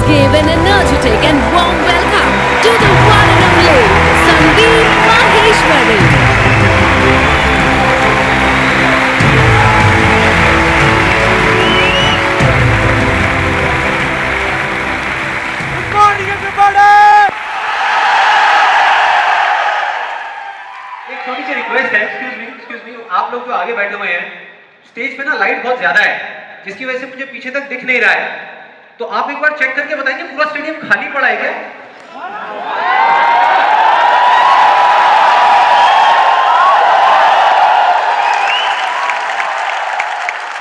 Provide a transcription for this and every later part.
give an energetic and warm welcome to the one and only Sandeep Maheshwari. Good morning, everybody. एक छोटी सी request है, excuse me, आप लोग जो आगे बैठे हुए हैं, स्टेज पे ना लाइट बहुत ज्यादा है, जिसकी वजह से मुझे पीछे तक दिख नहीं रहा है। तो आप एक बार चेक करके बताएंगे पूरा स्टेडियम खाली पड़ा है क्या?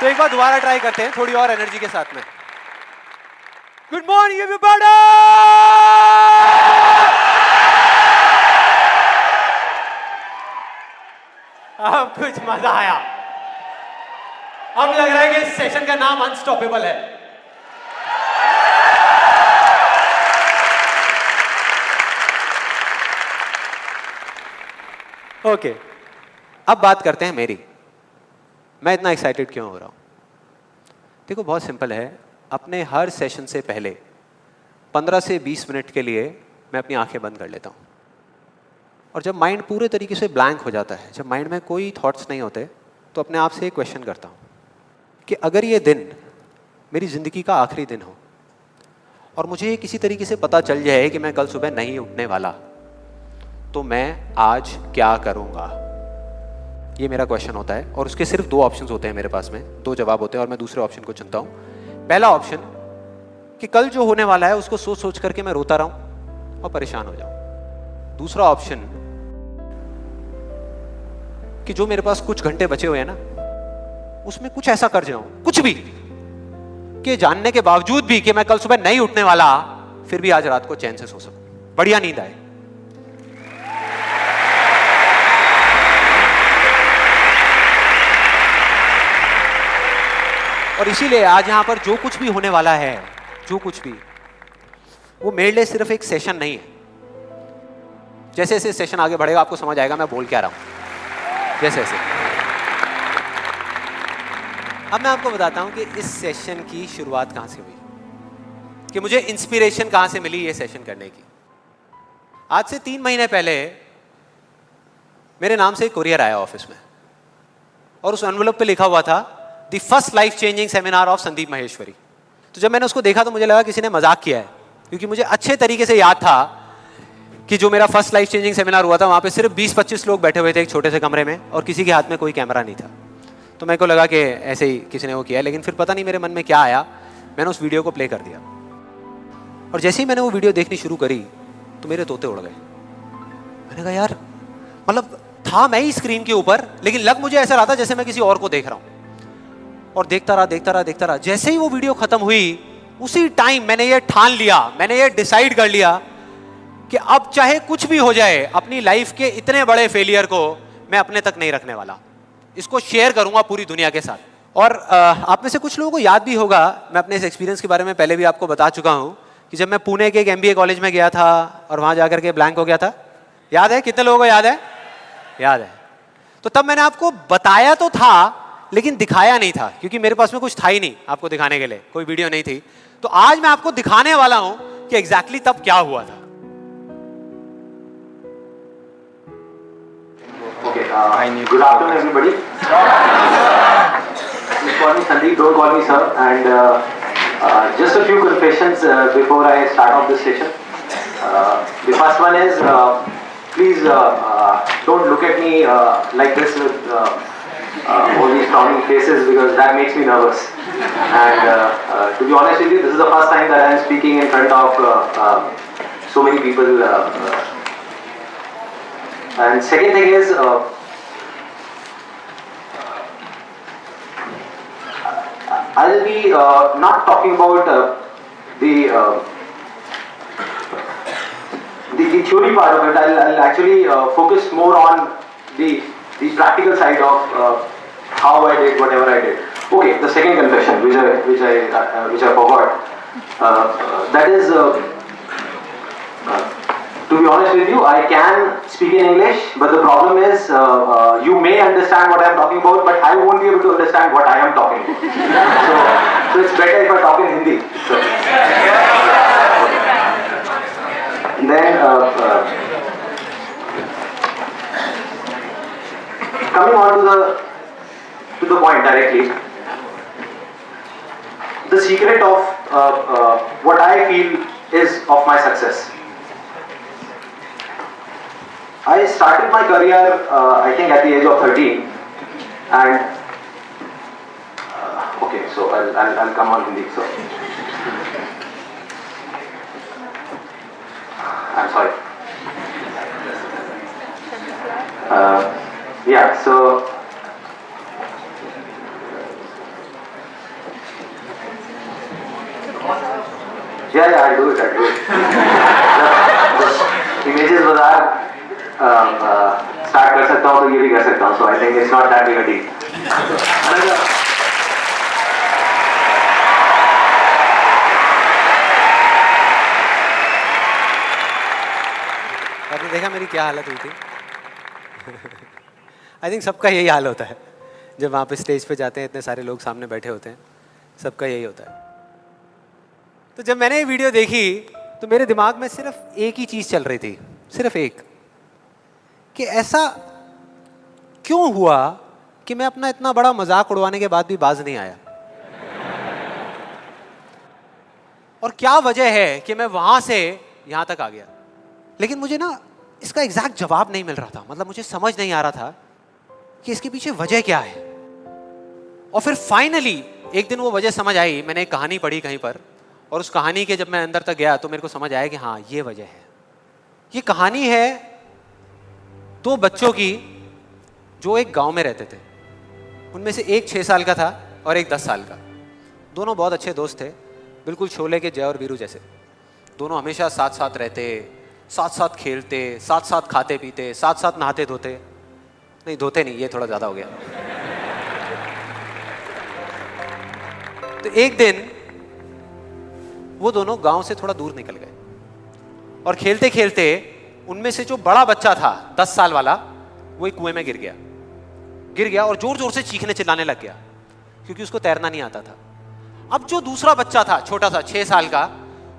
तो एक बार दोबारा ट्राई करते हैं थोड़ी और एनर्जी के साथ में। Good morning everybody. अब कुछ मजा आया। अब लग रहा है कि इस सेशन का नाम अनस्टॉपेबल है। ओके, अब बात करते हैं मेरी। मैं इतना एक्साइटेड क्यों हो रहा हूं? देखो, बहुत सिंपल है। अपने हर सेशन से पहले 15 से 20 मिनट के लिए मैं अपनी आंखें बंद कर लेता हूं। और जब माइंड पूरे तरीके से ब्लैंक हो जाता है, जब माइंड में कोई थॉट्स नहीं होते, तो अपने आप से एक क्वेश्चन करता हूँ कि अगर ये दिन मेरी ज़िंदगी का आखिरी दिन हो और मुझे किसी तरीके से पता चल जाए कि मैं कल सुबह नहीं उठने वाला, तो मैं आज क्या करूँगा? ये मेरा क्वेश्चन होता है। और उसके सिर्फ 2 ऑप्शंस होते हैं मेरे पास में, 2 जवाब होते हैं और मैं दूसरे ऑप्शन को चुनता हूँ। पहला ऑप्शन कि कल जो होने वाला है उसको सोच सोच करके मैं रोता रहूँ और परेशान हो जाऊँ। दूसरा ऑप्शन कि जो मेरे पास कुछ घंटे बचे हुए हैं ना, उसमें कुछ ऐसा कर जाऊं, कुछ भी, कि जानने के बावजूद भी कि मैं कल सुबह नहीं उठने वाला, फिर भी आज रात को चैन से सो सकूं, बढ़िया नींद आए। और इसीलिए आज यहां पर जो कुछ भी होने वाला है, जो कुछ भी, वो मेरे लिए सिर्फ एक सेशन नहीं है। जैसे जैसे सेशन आगे बढ़ेगा आपको समझ आएगा मैं बोल क्या रहा हूं। जैसे जैसे अब मैं आपको बताता हूं कि इस सेशन की शुरुआत कहां से हुई, कि मुझे इंस्पिरेशन कहां से मिली ये सेशन करने की। आज से 3 महीने पहले मेरे नाम से एक कुरियर आया ऑफिस में और उस एनवेलप पे लिखा हुआ था the first life changing seminar of Sandeep Maheshwari. तो जब मैंने उसको देखा तो मुझे लगा किसी ने मजाक किया है, क्योंकि मुझे अच्छे तरीके से याद था कि जो मेरा फर्स्ट लाइफ चेंजिंग सेमिनार हुआ था वहाँ पे सिर्फ 20-25 लोग बैठे हुए थे एक छोटे से कमरे में और किसी के हाथ में कोई कैमरा नहीं था। तो मेरे को लगा कि ऐसे ही किसी ने वो किया है, लेकिन फिर पता नहीं मेरे मन में क्या आया, मैंने उस वीडियो को प्ले कर दिया। और जैसे ही मैंने वो वीडियो देखनी शुरू करी तो मेरे तोते उड़ गए। मैंने कहा यार, मतलब था मैं ही स्क्रीन के ऊपर, लेकिन लग मुझे ऐसा रहा था जैसे मैं किसी और को देख रहा हूँ। और देखता रहा। जैसे ही वो वीडियो खत्म हुई, उसी टाइम मैंने ये ठान लिया, मैंने ये डिसाइड कर लिया कि अब चाहे कुछ भी हो जाए, अपनी लाइफ के इतने बड़े फेलियर को मैं अपने तक नहीं रखने वाला, इसको शेयर करूंगा पूरी दुनिया के साथ। और आप में से कुछ लोगों को याद भी होगा, मैं अपने इस एक्सपीरियंस के बारे में पहले भी आपको बता चुका हूं कि जब मैं पुणे के एक MBA कॉलेज में गया था और वहां जाकर के ब्लैंक हो गया था। याद है? कितने लोगों को याद है? याद है। तो तब मैंने आपको बताया तो था, लेकिन दिखाया नहीं था, क्योंकि मेरे पास में कुछ था ही नहीं आपको दिखाने के लिए, कोई वीडियो नहीं थी। तो आज मैं आपको दिखाने वाला हूं कि एग्जैक्टली तब क्या हुआ था। Okay, good afternoon everybody. Just call me Sandeep, don't call me sir. And just a few confessions before I start off this session. The first one is, please don't look at me like this with all these frowning faces, because that makes me nervous. And to be honest with you, this is the first time that I am speaking in front of so many people. And second thing is, I'll be not talking about the theory part of it. I'll actually focus more on the practical side of how I did whatever I did. Okay, the second confession, which I forgot, that is. To be honest with you, I can speak in English, but the problem is you may understand what I am talking about, but I won't be able to understand what I am talking about. So it's better if I talk in Hindi. So. then coming on to the point directly, the secret of what I feel is of my success. I started my career, I think, at the age of 13, and okay, so I'll come on Hindi. So I'm sorry. Yeah, so yeah, I'll do it. The images bazaar start कर सकता हूँ तो ये भी कर सकता हूँ. So I think it's not that big a deal. आपने देखा मेरी क्या हालत हुई थी? आई थिंक सबका यही हाल होता है जब वहाँ पे स्टेज पे जाते हैं, इतने सारे लोग सामने बैठे होते हैं, सबका यही होता है. तो जब मैंने ये वीडियो देखी तो मेरे दिमाग में सिर्फ एक ही चीज़ चल रही थी, सिर्फ एक, कि ऐसा क्यों हुआ कि मैं अपना इतना बड़ा मजाक उड़वाने के बाद भी बाज नहीं आया, और क्या वजह है कि मैं वहाँ से यहाँ तक आ गया. लेकिन मुझे ना इसका एग्जैक्ट जवाब नहीं मिल रहा था. मतलब मुझे समझ नहीं आ रहा था कि इसके पीछे वजह क्या है. और फिर फाइनली एक दिन वो वजह समझ आई. मैंने एक कहानी पढ़ी कहीं पर, और उस कहानी के जब मैं अंदर तक गया तो मेरे को समझ आया कि हाँ, ये वजह है. ये कहानी है दो बच्चों की जो एक गांव में रहते थे. उनमें से एक 6 साल का था और एक 10 साल का. दोनों बहुत अच्छे दोस्त थे, बिल्कुल शोले के जय और वीरू जैसे. दोनों हमेशा साथ साथ रहते, साथ साथ खेलते, साथ साथ खाते पीते, साथ साथ नहाते धोते. नहीं, धोते नहीं, ये थोड़ा ज़्यादा हो गया. तो एक दिन वो दोनों गांव से थोड़ा दूर निकल गए, और खेलते खेलते उनमें से जो बड़ा बच्चा था 10 साल वाला, वो एक कुएं में गिर गया और जोर जोर से चीखने चिल्लाने लग गया, क्योंकि उसको तैरना नहीं आता था. अब जो दूसरा बच्चा था, छोटा सा 6 साल का,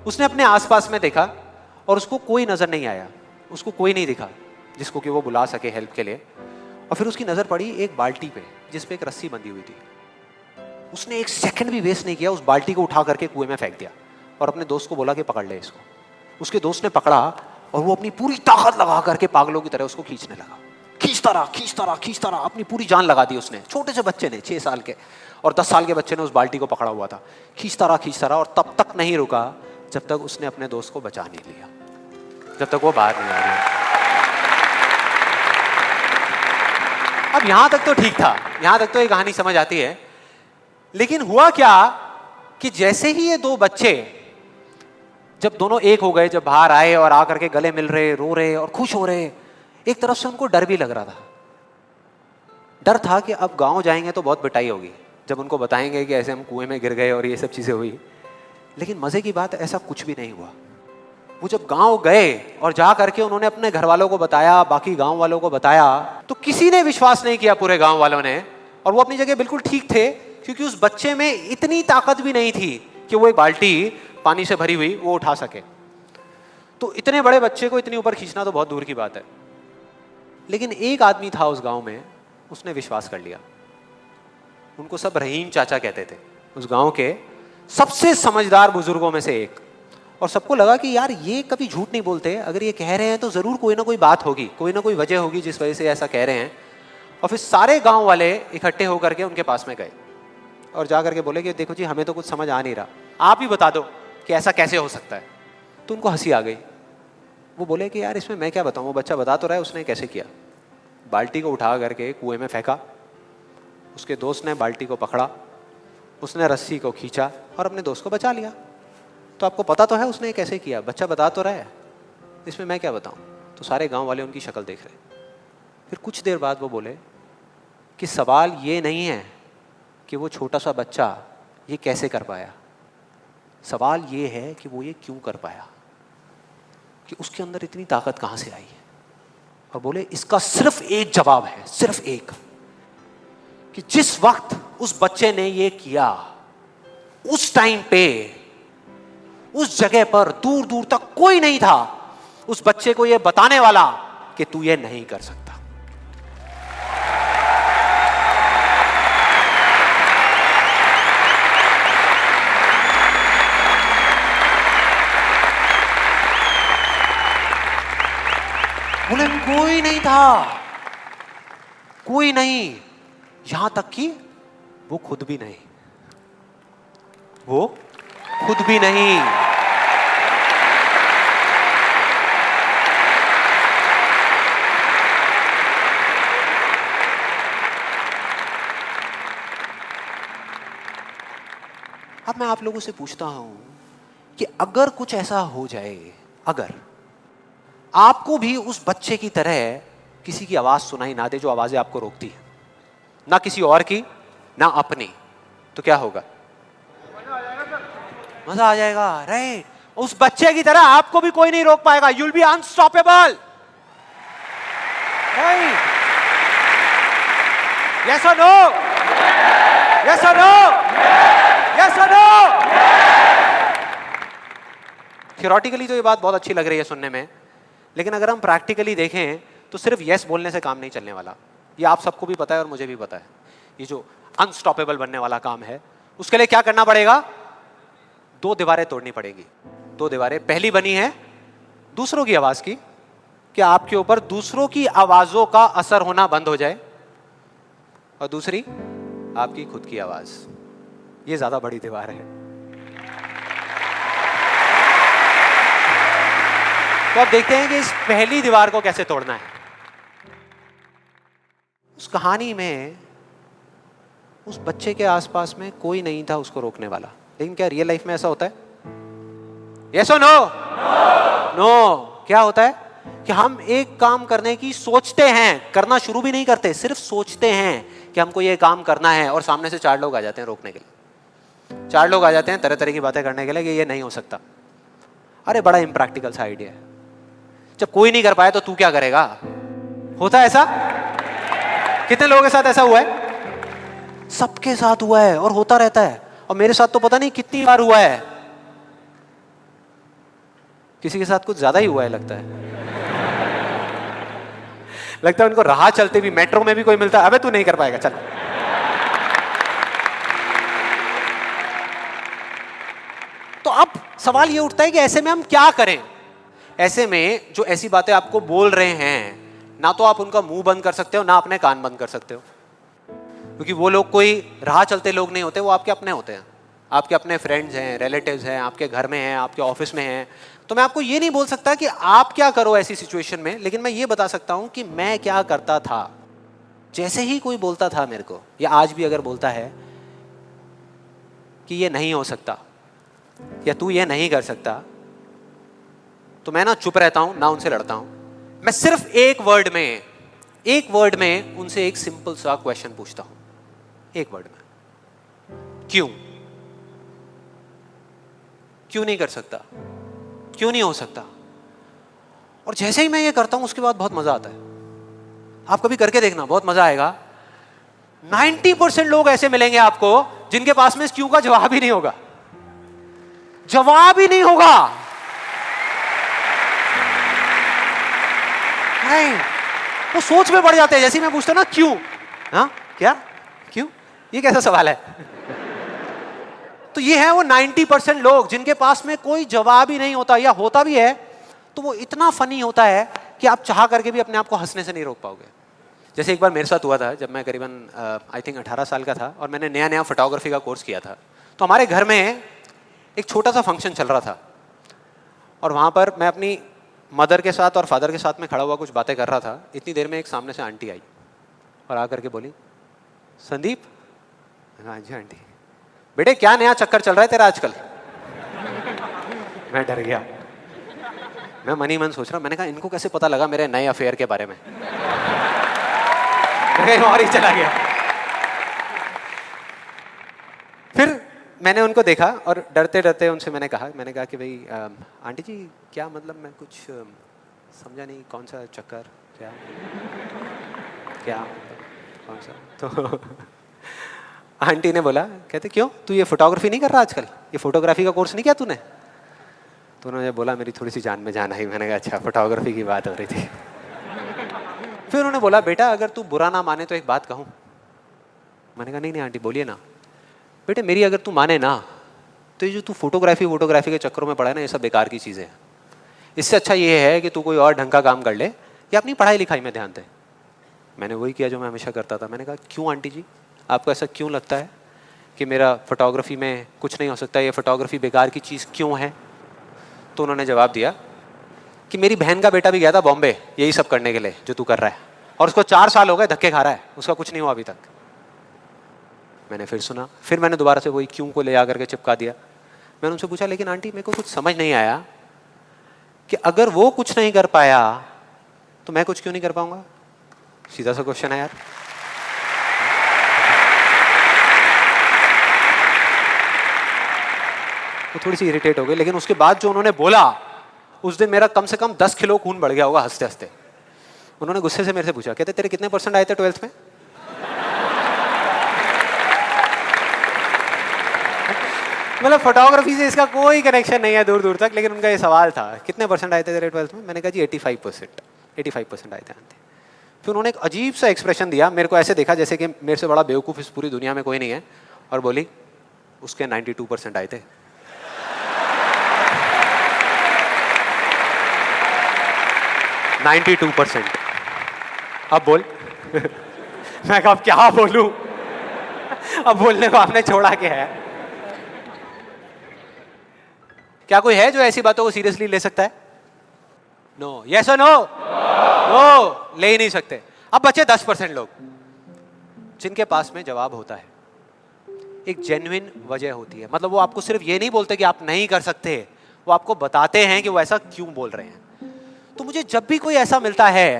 उसने अपने आसपास में देखा और उसको कोई नजर नहीं आया, उसको कोई नहीं दिखा जिसको कि वो बुला सके हेल्प के लिए. और फिर उसकी नजर पड़ी एक बाल्टी पे जिस पे एक रस्सी बंधी हुई थी. उसने एक सेकंड भी वेस्ट नहीं किया, उस बाल्टी को उठा करके कुएं में फेंक दिया और अपने दोस्त को बोला कि पकड़ ले इसको. उसके दोस्त ने पकड़ा और वो अपनी पूरी ताकत लगा करके पागलों की तरह उसको खींचने लगा. खींचता रहा, अपनी पूरी जान लगा दी उसने. छोटे से बच्चे ने, 6 साल के और 10 साल के बच्चे ने उस बाल्टी को पकड़ा हुआ था. खींचता रहा और तब तक नहीं रुका जब तक उसने अपने दोस्त को बचा नहीं लिया, जब तक वो बाहर नहीं आ गया. अब यहां तक तो ठीक था, यहां तक तो ये कहानी समझ आती है. लेकिन हुआ क्या कि जैसे ही ये दो बच्चे, जब दोनों एक हो गए, जब बाहर आए और आकर के गले मिल रहे, रो रहे और खुश हो रहे, एक तरफ से उनको डर भी लग रहा था. डर था कि अब गांव जाएंगे तो बहुत पिटाई होगी जब उनको बताएंगे कि ऐसे हम कुएं में गिर गए और ये सब चीजें हुई. लेकिन मजे की बात, ऐसा कुछ भी नहीं हुआ. वो जब गांव गए और जा करके उन्होंने अपने घर वालों को बताया, बाकी गांव वालों को बताया, तो किसी ने विश्वास नहीं किया, पूरे गांव वालों ने. और वो अपनी जगह बिल्कुल ठीक थे, क्योंकि उस बच्चे में इतनी ताकत भी नहीं थी कि वो एक बाल्टी पानी से भरी हुई वो उठा सके. तो इतने बड़े बच्चे को इतनी ऊपर खींचना तो बहुत दूर की बात है. लेकिन एक आदमी था उस गांव में, उसने विश्वास कर लिया. उनको सब रहीम चाचा कहते थे, उस गांव के सबसे समझदार बुजुर्गों में से एक. और सबको लगा कि यार ये कभी झूठ नहीं बोलते, अगर ये कह रहे हैं तो जरूर कोई ना कोई बात होगी, कोई ना कोई वजह होगी जिस वजह से ऐसा कह रहे हैं. और फिर सारे गांव वाले इकट्ठे होकर के उनके पास में गए और जा करके बोले कि देखो जी, हमें तो कुछ समझ आ नहीं रहा, आप ही बता दो कि ऐसा कैसे हो सकता है. तो उनको हंसी आ गई. वो बोले कि यार इसमें मैं क्या बताऊं, वो बच्चा बता तो रहा है उसने कैसे किया. बाल्टी को उठा करके कुएं में फेंका, उसके दोस्त ने बाल्टी को पकड़ा, उसने रस्सी को खींचा और अपने दोस्त को बचा लिया. तो आपको पता तो है उसने कैसे किया, बच्चा बता तो रहा है, इसमें मैं क्या बताऊं. तो सारे गांव वाले उनकी शक्ल देख रहे. फिर कुछ देर बाद वो बोले कि सवाल ये नहीं है कि वो छोटा सा बच्चा ये कैसे कर पाया, सवाल ये है कि वो ये क्यों कर पाया, कि उसके अंदर इतनी ताकत कहां से आई है. और बोले इसका सिर्फ एक जवाब है, सिर्फ एक, कि जिस वक्त उस बच्चे ने ये किया, उस टाइम पे उस जगह पर दूर दूर तक कोई नहीं था, उस बच्चे को यह बताने वाला कि तू ये नहीं कर सकता। बोले कोई नहीं था, कोई नहीं, यहां तक कि वो खुद भी नहीं, वो खुद भी नहीं। अब मैं आप लोगों से पूछता हूं कि अगर कुछ ऐसा हो जाए, अगर आपको भी उस बच्चे की तरह किसी की आवाज सुनाई ना दे जो आवाजें आपको रोकती है, ना किसी और की ना अपनी, तो क्या होगा? मजा आ जाएगा, राइट? उस बच्चे की तरह आपको भी कोई नहीं रोक पाएगा। You'll be unstoppable, right? Yes और नो? यस और नो? यस और नो? थियोरेटिकली तो ये बात बहुत अच्छी लग रही है सुनने में, लेकिन अगर हम प्रैक्टिकली देखें तो सिर्फ यस बोलने से काम नहीं चलने वाला। ये आप सबको भी पता है और मुझे भी पता है। ये जो अनस्टॉपेबल बनने वाला काम है, उसके लिए क्या करना पड़ेगा? 2 दीवारें तोड़नी पड़ेगी। 2 दीवारें, पहली बनी है दूसरों की आवाज की, कि आपके ऊपर दूसरों की आवाजों का असर होना बंद हो जाए, और दूसरी आपकी खुद की आवाज। ये ज्यादा बड़ी दीवार है। तो अब देखते हैं कि इस पहली दीवार को कैसे तोड़ना है। उस कहानी में उस बच्चे के आसपास में कोई नहीं था उसको रोकने वाला, लेकिन क्या रियल लाइफ में ऐसा होता है? यस और नो? नो। क्या होता है कि हम एक काम करने की सोचते हैं, करना शुरू भी नहीं करते, सिर्फ सोचते हैं कि हमको ये काम करना है, और सामने से 4 लोग आ जाते हैं रोकने के लिए। 4 लोग आ जाते हैं तरह तरह की बातें करने के लिए कि ये नहीं हो सकता। अरे बड़ा इम्प्रैक्टिकल सा आइडिया है। जब कोई नहीं कर पाया तो तू क्या करेगा? होता है ऐसा? कितने लोगों के साथ ऐसा हुआ है? सबके साथ हुआ है और होता रहता है। और मेरे साथ तो पता नहीं कितनी बार हुआ है। किसी के साथ कुछ ज्यादा ही हुआ है लगता है। लगता है उनको राह चलते भी, मेट्रो में भी कोई मिलता है, अबे तू नहीं कर पाएगा, चल। तो अब सवाल ये उठता है कि ऐसे में हम क्या करें? ऐसे में जो ऐसी बातें आपको बोल रहे हैं, ना तो आप उनका मुंह बंद कर सकते हो, ना अपने कान बंद कर सकते हो, क्योंकि वो लोग कोई राह चलते लोग नहीं होते, वो आपके अपने होते हैं। आपके अपने फ्रेंड्स हैं, रिलेटिव्स हैं, आपके घर में हैं, आपके ऑफिस में हैं। तो मैं आपको ये नहीं बोल सकता कि आप क्या करो ऐसी सिचुएशन में, लेकिन मैं ये बता सकता हूं कि मैं क्या करता था। जैसे ही कोई बोलता था मेरे को, या आज भी अगर बोलता है कि ये नहीं हो सकता या तू ये नहीं कर सकता, तो मैं ना चुप रहता हूं, ना उनसे लड़ता हूं। मैं सिर्फ एक वर्ड में उनसे एक सिंपल सा क्वेश्चन पूछता हूं, एक वर्ड में। क्यों? क्यों नहीं कर सकता? क्यों नहीं हो सकता? और जैसे ही मैं ये करता हूं उसके बाद बहुत मजा आता है। आप कभी करके देखना, बहुत मजा आएगा। 90% लोग ऐसे मिलेंगे आपको जिनके पास में इस क्यों का जवाब ही नहीं होगा। जवाब ही नहीं होगा। नहीं, वो सोच में पड़ जाते हैं। जैसे मैं पूछता ना क्यों, हाँ क्या, क्यों, ये कैसा सवाल है? तो ये है वो 90% लोग जिनके पास में कोई जवाब ही नहीं होता, या होता भी है तो वो इतना फनी होता है कि आप चाह करके भी अपने आप को हंसने से नहीं रोक पाओगे। जैसे एक बार मेरे साथ हुआ था, जब मैं करीबन आई थिंक 18 साल का था और मैंने नया फोटोग्राफी का कोर्स किया था। तो हमारे घर में एक छोटा सा फंक्शन चल रहा था, और वहाँ पर मैं अपनी मदर के साथ और फादर के साथ में खड़ा हुआ कुछ बातें कर रहा था। इतनी देर में एक सामने से आंटी आई और आकर के बोली, संदीप। हाँ जी आंटी। बेटे क्या नया चक्कर चल रहा है तेरा आजकल? मैं डर गया। मैं मन ही मन सोच रहा, मैंने कहा इनको कैसे पता लगा मेरे नए अफेयर के बारे में? मैं और ही चला गया। फिर मैंने उनको देखा और डरते डरते उनसे मैंने कहा कि भाई आंटी जी क्या मतलब, मैं कुछ समझा नहीं, कौन सा चक्कर, क्या क्या कौन सा? तो आंटी ने बोला, कहते क्यों, तू ये फोटोग्राफी नहीं कर रहा आजकल? ये फोटोग्राफी का कोर्स नहीं किया तूने? तो उन्होंने बोला, मेरी थोड़ी सी जान में जान आई। मैंने कहा अच्छा, फोटोग्राफी की बात हो रही थी। फिर उन्होंने बोला, बेटा अगर तू बुरा ना माने तो एक बात कहूँ। मैंने कहा नहीं नहीं आंटी बोलिए ना। बेटे मेरी अगर तू माने ना, तो ये जो तू फोटोग्राफी के चक्करों में पड़ा है ना, ये सब बेकार की चीज़ें हैं। इससे अच्छा ये है कि तू कोई और ढंग का काम कर ले या अपनी पढ़ाई लिखाई में ध्यान दे। मैंने वही किया जो मैं हमेशा करता था। मैंने कहा क्यों आंटी जी, आपको ऐसा क्यों लगता है कि मेरा फोटोग्राफी में कुछ नहीं हो सकता, ये फोटोग्राफी बेकार की चीज़ क्यों है? तो उन्होंने जवाब दिया कि मेरी बहन का बेटा भी गया था बॉम्बे यही सब करने के लिए जो तू कर रहा है, और उसको 4 साल हो गए धक्के खा रहा है, उसका कुछ नहीं हुआ अभी तक। मैंने फिर सुना, फिर मैंने दोबारा से वही क्यों को ले आकर के चिपका दिया। मैंने उनसे पूछा, लेकिन आंटी मेरे को कुछ समझ नहीं आया कि अगर वो कुछ नहीं कर पाया तो मैं कुछ क्यों नहीं कर पाऊंगा? सीधा सा क्वेश्चन है यार। वो थोड़ी सी इरिटेट हो गई, लेकिन उसके बाद जो उन्होंने बोला, उस दिन मेरा कम से कम 10 किलो खून बढ़ गया होगा हंसते हंसते। उन्होंने गुस्से से मेरे से पूछा, कहते तेरे कितने % आए थे 12th में? मतलब फोटोग्राफी से इसका कोई कनेक्शन नहीं है दूर दूर तक, लेकिन उनका ये सवाल था कितने % आए थे तेरे 12th में? मैंने कहा जी 85% आए थे आंटी। फिर उन्होंने एक अजीब सा एक्सप्रेशन दिया, मेरे को ऐसे देखा जैसे कि मेरे से बड़ा बेवकूफ़ इस पूरी दुनिया में कोई नहीं है, और बोली उसके 92% आए थे। अब बोल। मैं कहा अब क्या बोलूं? अब बोलने को आपने छोड़ा क्या है? क्या कोई है जो ऐसी बातों को सीरियसली ले सकता है? नो, यस और नो? नो, ले ही नहीं सकते। अब बचे 10% लोग जिनके पास में जवाब होता है, एक जेन्युइन वजह होती है। मतलब वो आपको सिर्फ ये नहीं बोलते कि आप नहीं कर सकते, वो आपको बताते हैं कि वो ऐसा क्यों बोल रहे हैं। तो मुझे जब भी कोई ऐसा मिलता है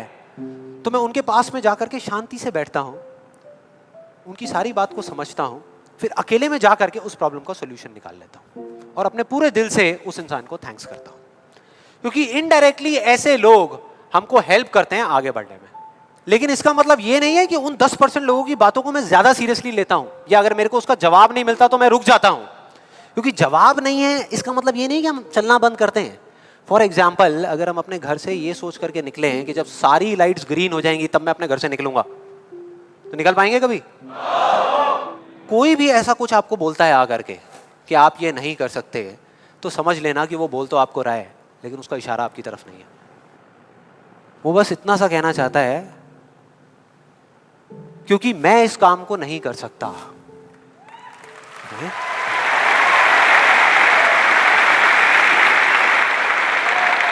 तो मैं उनके पास में जाकर के शांति से बैठता हूं, उनकी सारी बात को समझता हूं, फिर अकेले में जाकर के उस प्रॉब्लम का सॉल्यूशन निकाल लेता हूं और अपने पूरे दिल से उस इंसान को थैंक्स करता हूं, क्योंकि इनडायरेक्टली ऐसे लोग हमको हेल्प करते हैं आगे बढ़ने में। लेकिन इसका मतलब ये नहीं है कि उन 10% लोगों की बातों को मैं ज्यादा सीरियसली लेता हूं, या अगर मेरे को उसका जवाब नहीं मिलता तो मैं रुक जाता हूं। क्योंकि जवाब नहीं है इसका मतलब ये नहीं कि हम चलना बंद करते हैं। फॉर एग्जाम्पल, अगर हम अपने घर से ये सोच करके निकले हैं कि जब सारी लाइट्स ग्रीन हो जाएंगी तब मैं अपने घर से निकलूंगा, तो निकल पाएंगे कभी? कोई भी ऐसा कुछ आपको बोलता है आकर के कि आप ये नहीं कर सकते, तो समझ लेना कि वो बोल तो आपको रहा है, लेकिन उसका इशारा आपकी तरफ नहीं है। वो बस इतना सा कहना चाहता है क्योंकि मैं इस काम को नहीं कर सकता।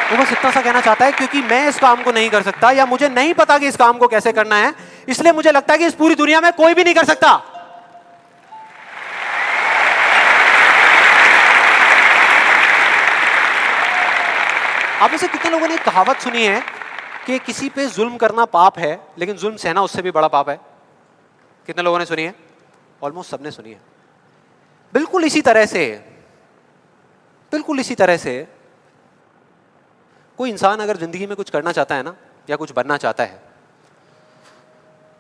वो बस इतना सा कहना चाहता है क्योंकि मैं इस काम को नहीं कर सकता, या मुझे नहीं पता कि इस काम को कैसे करना है, इसलिए मुझे लगता है कि इस पूरी दुनिया में कोई भी नहीं कर सकता। आप में से कितने लोगों ने कहावत सुनी है कि किसी पे जुल्म करना पाप है, लेकिन जुल्म सहना उससे भी बड़ा पाप है? कितने लोगों ने सुनी है? ऑलमोस्ट सबने सुनी है। बिल्कुल इसी तरह से कोई इंसान अगर जिंदगी में कुछ करना चाहता है ना, या कुछ बनना चाहता है,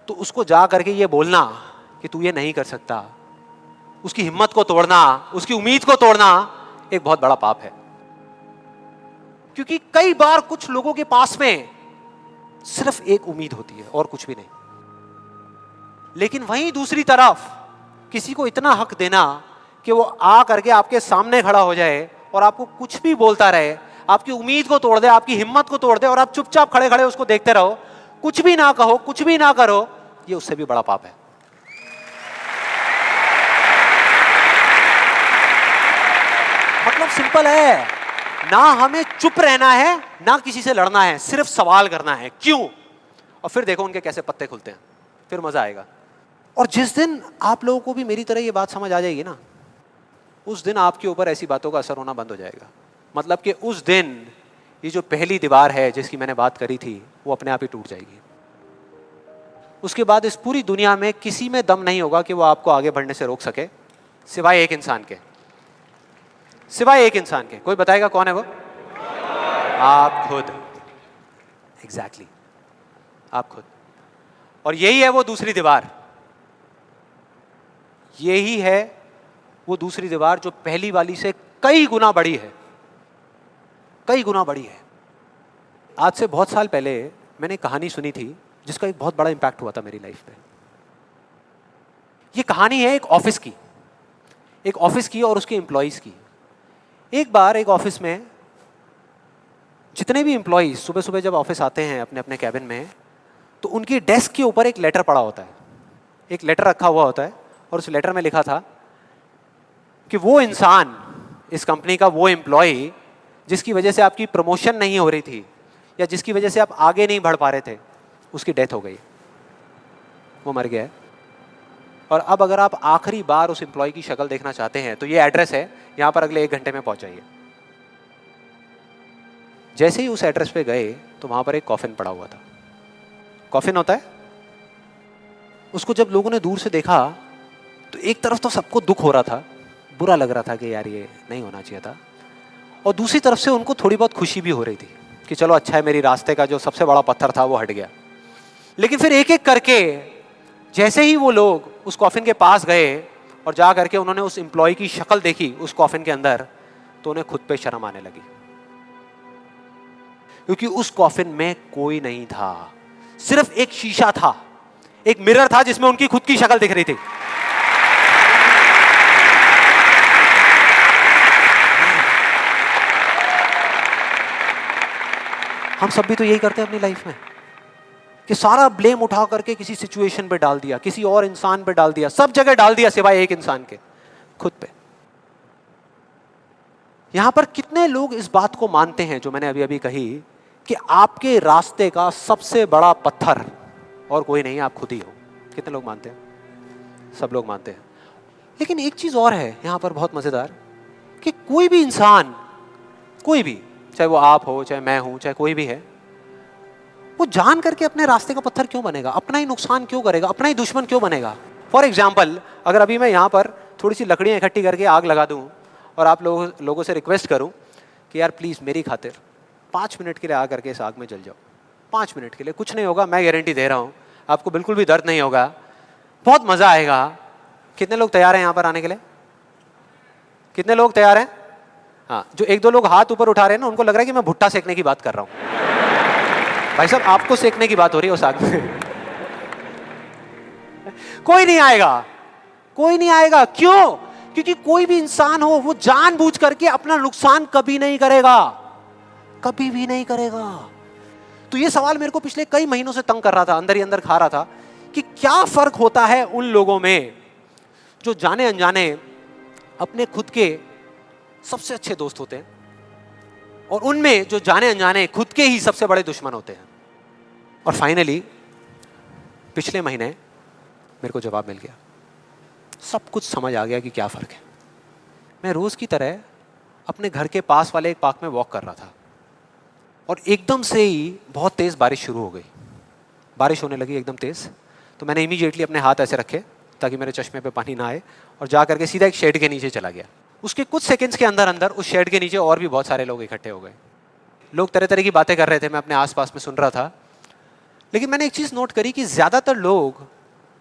तो उसको जा करके ये बोलना कि तू ये नहीं कर सकता, उसकी हिम्मत को तोड़ना, उसकी उम्मीद को तोड़ना एक बहुत बड़ा पाप है। क्योंकि कई बार कुछ लोगों के पास में सिर्फ एक उम्मीद होती है और कुछ भी नहीं, लेकिन वहीं दूसरी तरफ किसी को इतना हक देना कि वो आ करके आपके सामने खड़ा हो जाए और आपको कुछ भी बोलता रहे, आपकी उम्मीद को तोड़ दे, आपकी हिम्मत को तोड़ दे, और आप चुपचाप खड़े खड़े उसको देखते रहो, कुछ भी ना कहो, कुछ भी ना करो, ये उससे भी बड़ा पाप है। मतलब सिंपल है, ना हमें चुप रहना है, ना किसी से लड़ना है, सिर्फ सवाल करना है क्यों, और फिर देखो उनके कैसे पत्ते खुलते हैं, फिर मजा आएगा। और जिस दिन आप लोगों को भी मेरी तरह ये बात समझ आ जाएगी ना, उस दिन आपके ऊपर ऐसी बातों का असर होना बंद हो जाएगा। मतलब कि उस दिन ये जो पहली दीवार है जिसकी मैंने बात करी थी, वो अपने आप ही टूट जाएगी। उसके बाद इस पूरी दुनिया में किसी में दम नहीं होगा कि वो आपको आगे बढ़ने से रोक सके, सिवाय एक इंसान के। कोई बताएगा कौन है वो? आप खुद। एग्जैक्टली, आप खुद। और यही है वो दूसरी दीवार, यही है वो दूसरी दीवार जो पहली वाली से कई गुना बड़ी है। कई गुना बड़ी है। आज से बहुत साल पहले मैंने एक कहानी सुनी थी जिसका एक बहुत बड़ा इंपैक्ट हुआ था मेरी लाइफ पे। ये कहानी है एक ऑफिस की और उसके एम्प्लॉइज की। एक बार एक ऑफिस में जितने भी एम्प्लॉइज सुबह सुबह जब ऑफिस आते हैं अपने अपने कैबिन में, तो उनकी डेस्क के ऊपर एक लेटर पड़ा होता है, एक लेटर रखा हुआ होता है, और उस लेटर में लिखा था कि वो इंसान, इस कंपनी का वो एम्प्लॉय जिसकी वजह से आपकी प्रमोशन नहीं हो रही थी या जिसकी वजह से आप आगे नहीं बढ़ पा रहे थे, उसकी डेथ हो गई, वो मर गया है। और अब अगर आप आखिरी बार उस एम्प्लॉय की शक्ल देखना चाहते हैं तो ये एड्रेस है, यहां पर अगले 1 घंटे में पहुंच जाइए। जैसे ही उस एड्रेस पे गए तो वहां पर एक कॉफिन पड़ा हुआ था। कॉफिन होता है, उसको जब लोगों ने दूर से देखा तो एक तरफ तो सबको दुख हो रहा था, बुरा लग रहा था कि यार ये नहीं होना चाहिए था, और दूसरी तरफ से उनको थोड़ी बहुत खुशी भी हो रही थी कि चलो अच्छा है, मेरी रास्ते का जो सबसे बड़ा पत्थर था वो हट गया। लेकिन फिर एक एक करके जैसे ही वो लोग उस कॉफिन के पास गए और जा करके उन्होंने उस एम्प्लॉय की शक्ल देखी उस कॉफिन के अंदर, तो उन्हें खुद पे शर्म आने लगी, क्योंकि उस कॉफिन में कोई नहीं था, सिर्फ एक शीशा था, एक मिरर था जिसमें उनकी खुद की शक्ल दिख रही थी। हम सब भी तो यही करते हैं अपनी लाइफ में कि सारा ब्लेम उठा करके किसी सिचुएशन पे डाल दिया, किसी और इंसान पे डाल दिया, सब जगह डाल दिया सिवाय एक इंसान के, खुद पे। यहां पर कितने लोग इस बात को मानते हैं जो मैंने अभी अभी कही कि आपके रास्ते का सबसे बड़ा पत्थर और कोई नहीं, आप खुद ही हो? कितने लोग मानते हैं? सब लोग मानते हैं। लेकिन एक चीज और है यहां पर बहुत मजेदार, कि कोई भी इंसान, कोई भी, चाहे वो आप हो, चाहे मैं हूं, चाहे कोई भी है, वो जान करके अपने रास्ते का पत्थर क्यों बनेगा? अपना ही नुकसान क्यों करेगा? अपना ही दुश्मन क्यों बनेगा? फॉर एग्जाम्पल, अगर अभी मैं यहाँ पर थोड़ी सी लकड़ियाँ इकट्ठी करके आग लगा दूँ और आप लोगों से रिक्वेस्ट करूँ कि यार प्लीज़ मेरी खातिर 5 मिनट के लिए आ करके इस आग में जल जाओ, 5 मिनट के लिए, कुछ नहीं होगा, मैं गारंटी दे रहा हूँ, आपको बिल्कुल भी दर्द नहीं होगा, बहुत मज़ा आएगा। कितने लोग तैयार हैं यहाँ पर आने के लिए? कितने लोग तैयार हैं? हाँ, जो 1-2 लोग हाथ ऊपर उठा रहे हैं ना, उनको लग रहा है कि मैं भुट्टा सेकने की बात कर रहा हूँ। भाई साहब, आपको सेकने की बात हो रही है उस आग में। कोई नहीं आएगा, कोई नहीं आएगा। क्यों? क्योंकि कोई भी इंसान हो वो जानबूझ करके अपना नुकसान कभी नहीं करेगा, कभी भी नहीं करेगा। तो ये सवाल मेरे को पिछले कई महीनों से तंग कर रहा था, अंदर ही अंदर खा रहा था कि क्या फर्क होता है उन लोगों में जो जाने अनजाने अपने खुद के सबसे अच्छे दोस्त होते हैं और उनमें जो जाने अनजाने खुद के ही सबसे बड़े दुश्मन होते हैं। और फाइनली पिछले महीने मेरे को जवाब मिल गया, सब कुछ समझ आ गया कि क्या फर्क है। मैं रोज की तरह अपने घर के पास वाले एक पार्क में वॉक कर रहा था और एकदम से ही बहुत तेज बारिश शुरू हो गई, बारिश होने लगी एकदम तेज। तो मैंने इमीडिएटली अपने हाथ ऐसे रखे ताकि मेरे चश्मे पे पानी ना आए और जा करके सीधा एक शेड के नीचे चला गया। उसके कुछ सेकंड्स के अंदर अंदर उस शेड के नीचे और भी बहुत सारे लोग इकट्ठे हो गए। लोग तरह तरह की बातें कर रहे थे, मैं अपने आसपास में सुन रहा था। लेकिन मैंने एक चीज़ नोट करी कि ज़्यादातर लोग,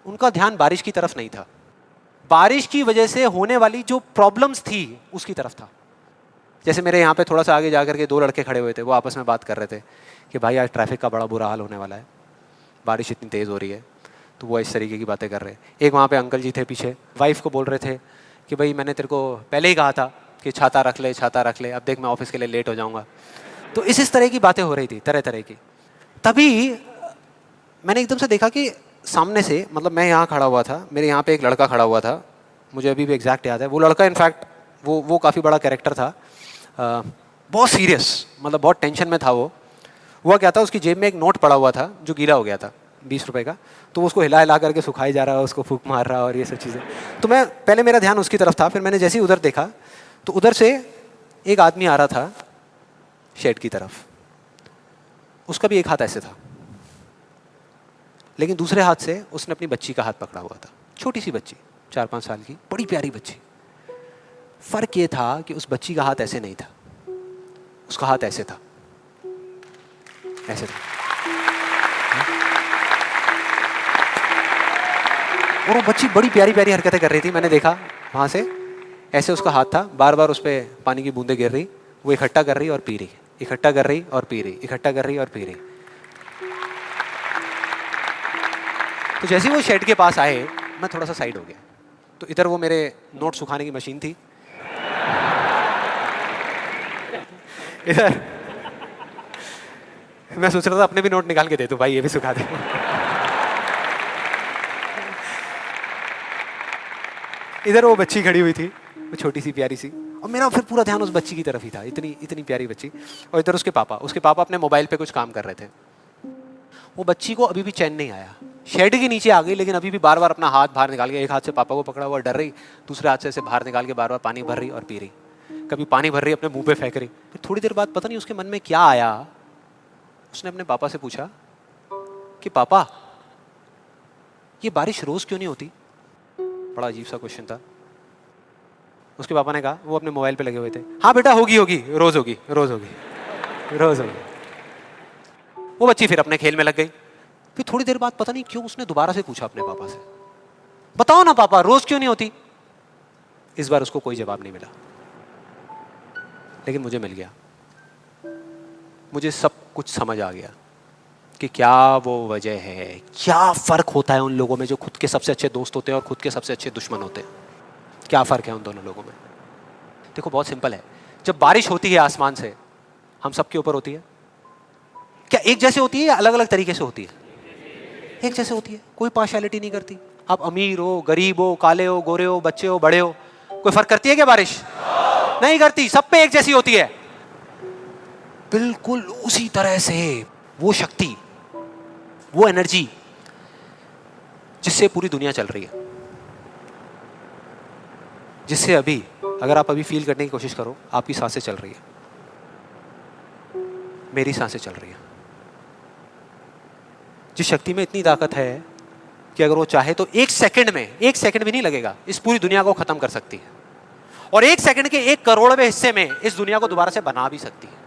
उनका ध्यान बारिश की तरफ नहीं था, बारिश की वजह से होने वाली जो प्रॉब्लम्स थी उसकी तरफ था। जैसे मेरे यहाँ पे थोड़ा सा आगे जा करके 2 लड़के खड़े हुए थे, वो आपस में बात कर रहे थे कि भाई आज ट्रैफिक का बड़ा बुरा हाल होने वाला है, बारिश इतनी तेज़ हो रही है। तो वो इस तरीके की बातें कर रहे हैं। एक वहाँ पे अंकल जी थे पीछे, वाइफ को बोल रहे थे कि भाई मैंने तेरे को पहले ही कहा था कि छाता रख ले, छाता रख ले, अब देख मैं ऑफिस के लिए लेट हो जाऊँगा। तो इस तरह की बातें हो रही थी, तरह तरह की। तभी मैंने एकदम से देखा कि सामने से, मतलब मैं यहाँ खड़ा हुआ था, मेरे यहाँ पे एक लड़का खड़ा हुआ था, मुझे अभी भी एग्जैक्ट याद है। वो लड़का इनफैक्ट वो काफ़ी बड़ा कैरेक्टर था, बहुत सीरियस, मतलब बहुत टेंशन में था वो। हुआ क्या था, उसकी जेब में एक नोट पड़ा हुआ था जो गीला हो गया था, 20 रुपए का। तो उसको हिला हिला करके सुखाई जा रहा है, उसको फूंक मार रहा है और ये सब चीज़ें। तो मैं पहले, मेरा ध्यान उसकी तरफ था, फिर मैंने जैसे ही उधर देखा तो उधर से एक आदमी आ रहा था शेड की तरफ। उसका भी एक हाथ ऐसे था, लेकिन दूसरे हाथ से उसने अपनी बच्ची का हाथ पकड़ा हुआ था, छोटी सी बच्ची, 4-5 साल की, बड़ी प्यारी बच्ची। फर्क ये था कि उस बच्ची का हाथ ऐसे नहीं था, उसका हाथ ऐसे था, ऐसे था। और वो बच्ची बड़ी प्यारी प्यारी हरकतें कर रही थी। मैंने देखा वहाँ से, ऐसे उसका हाथ था, बार बार उस पर पानी की बूंदें गिर रही, वो इकट्ठा कर रही और पी रही, इकट्ठा कर रही और पी रही, इकट्ठा कर रही और पी रही। तो जैसे ही वो शेड के पास आए, मैं थोड़ा सा साइड हो गया। तो इधर वो मेरे नोट सुखाने की मशीन थी, इधर मैं सोच रहा था अपने भी नोट निकाल के दे दूं, भाई ये भी सुखा दे। इधर वो बच्ची खड़ी हुई थी, वो छोटी सी प्यारी सी, और मेरा फिर पूरा ध्यान उस बच्ची की तरफ ही था, इतनी इतनी प्यारी बच्ची। और इधर उसके पापा अपने मोबाइल पे कुछ काम कर रहे थे। वो बच्ची को अभी भी चैन नहीं आया, शेड के नीचे आ गई, लेकिन अभी भी बार बार अपना हाथ बाहर निकाल के, एक हाथ से पापा को पकड़ा हुआ डर रही, दूसरे हाथ से ऐसे बाहर निकाल के बार बार पानी भर रही और पी रही। कभी पानी भर रही, अपने मुंह पे फेंक रही। फिर थोड़ी देर बाद पता नहीं उसके मन में क्या आया, उसने अपने पापा से पूछा कि पापा ये बारिश रोज क्यों नहीं होती? बड़ा अजीब सा क्वेश्चन था। उसके पापा ने कहा, वो अपने मोबाइल पे लगे हुए थे, हाँ बेटा होगी होगी, रोज होगी, रोज होगी, रोज होगी। वो बच्ची फिर अपने खेल में लग गई। फिर थोड़ी देर बाद पता नहीं क्यों उसने दोबारा से पूछा अपने पापा से, बताओ ना पापा रोज क्यों नहीं होती? इस बार उसको कोई जवाब नहीं मिला, लेकिन मुझे मिल गया। मुझे सब कुछ समझ आ गया कि क्या वो वजह है, क्या फर्क होता है उन लोगों में जो खुद के सबसे अच्छे दोस्त होते हैं और खुद के सबसे अच्छे दुश्मन होते हैं। क्या फर्क है उन दोनों लोगों में? देखो बहुत सिंपल है। जब बारिश होती है आसमान से, हम सबके ऊपर होती है, क्या एक जैसे होती है या अलग अलग तरीके से होती है? एक जैसे होती है, कोई पार्शियलिटी नहीं करती। आप अमीर हो, गरीब हो, काले हो, गोरे हो, बच्चे हो, बड़े हो, कोई फर्क करती है क्या बारिश? नहीं करती, सब पे एक जैसी होती है। बिल्कुल उसी तरह से वो शक्ति, वो एनर्जी जिससे पूरी दुनिया चल रही है, जिससे अभी अगर आप अभी फील करने की कोशिश करो, आपकी सांसें चल रही है, मेरी सांसें चल रही है। जिस शक्ति में इतनी ताकत है कि अगर वो चाहे तो एक सेकंड भी नहीं लगेगा, इस पूरी दुनिया को खत्म कर सकती है, और एक सेकंड के 1 करोड़वें हिस्से में इस दुनिया को दोबारा से बना भी सकती है।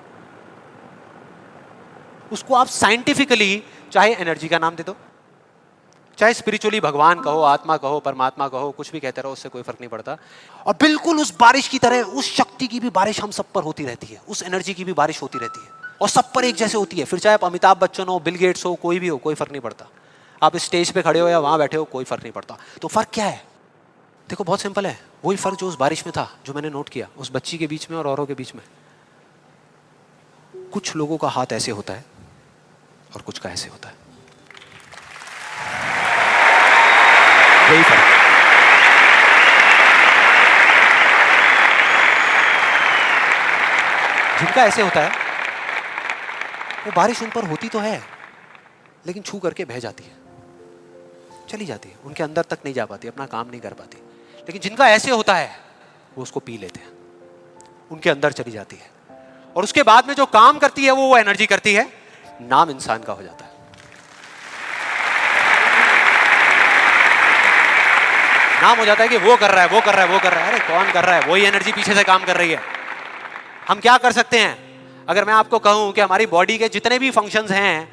उसको आप साइंटिफिकली चाहे एनर्जी का नाम दे दो, चाहे स्पिरिचुअली भगवान कहो, आत्मा कहो, परमात्मा कहो, कुछ भी कहते रहो, उससे कोई फर्क नहीं पड़ता। और बिल्कुल उस बारिश की तरह उस शक्ति की भी बारिश हम सब पर होती रहती है, उस एनर्जी की भी बारिश होती रहती है, और सब पर एक जैसे होती है। फिर चाहे आप अमिताभ बच्चन हो, बिल गेट्स हो, कोई भी हो, कोई फर्क नहीं पड़ता। आप इस स्टेज पे खड़े हो या वहां बैठे हो, कोई फर्क नहीं पड़ता। तो फर्क क्या है? देखो बहुत सिंपल है, वही फर्क जो उस बारिश में था, जो मैंने नोट किया उस बच्ची के बीच में और औरों के बीच में। कुछ लोगों का हाथ ऐसे होता है और कुछ का ऐसे होता है, यही फर्क। जिनका ऐसे होता है वो बारिश उन पर होती तो है, लेकिन छू करके बह जाती है, चली जाती है, उनके अंदर तक नहीं जा पाती, अपना काम नहीं कर पाती। लेकिन जिनका ऐसे होता है वो उसको पी लेते हैं, उनके अंदर चली जाती है, और उसके बाद में जो काम करती है वो एनर्जी करती है, नाम इंसान का हो जाता है। नाम हो जाता है कि वो कर रहा है, वो कर रहा है, वो कर रहा है। अरे कौन कर रहा है? वही एनर्जी पीछे से काम कर रही है। हम क्या कर सकते हैं? अगर मैं आपको कहूं कि हमारी बॉडी के जितने भी फंक्शंस हैं,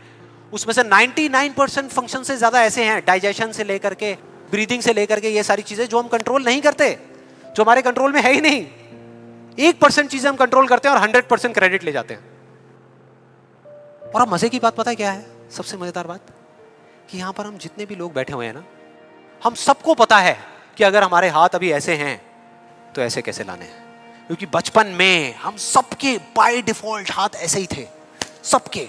उसमें से 99% फंक्शन से ज्यादा ऐसे हैं, डाइजेशन से लेकर के, ब्रीदिंग से लेकर के, ये सारी चीजें जो हम कंट्रोल नहीं करते, जो हमारे कंट्रोल में है ही नहीं। 1% चीजें हम कंट्रोल करते हैं और 100% क्रेडिट ले जाते हैं। और अब मजे की बात पता है क्या है? सबसे मजेदार बात कि यहां पर हम जितने भी लोग बैठे हुए हैं ना, हम सबको पता है कि अगर हमारे हाथ अभी ऐसे हैं तो ऐसे कैसे लाने हैं, क्योंकि बचपन में हम सबके बाय डिफॉल्ट हाथ ऐसे ही थे, सबके।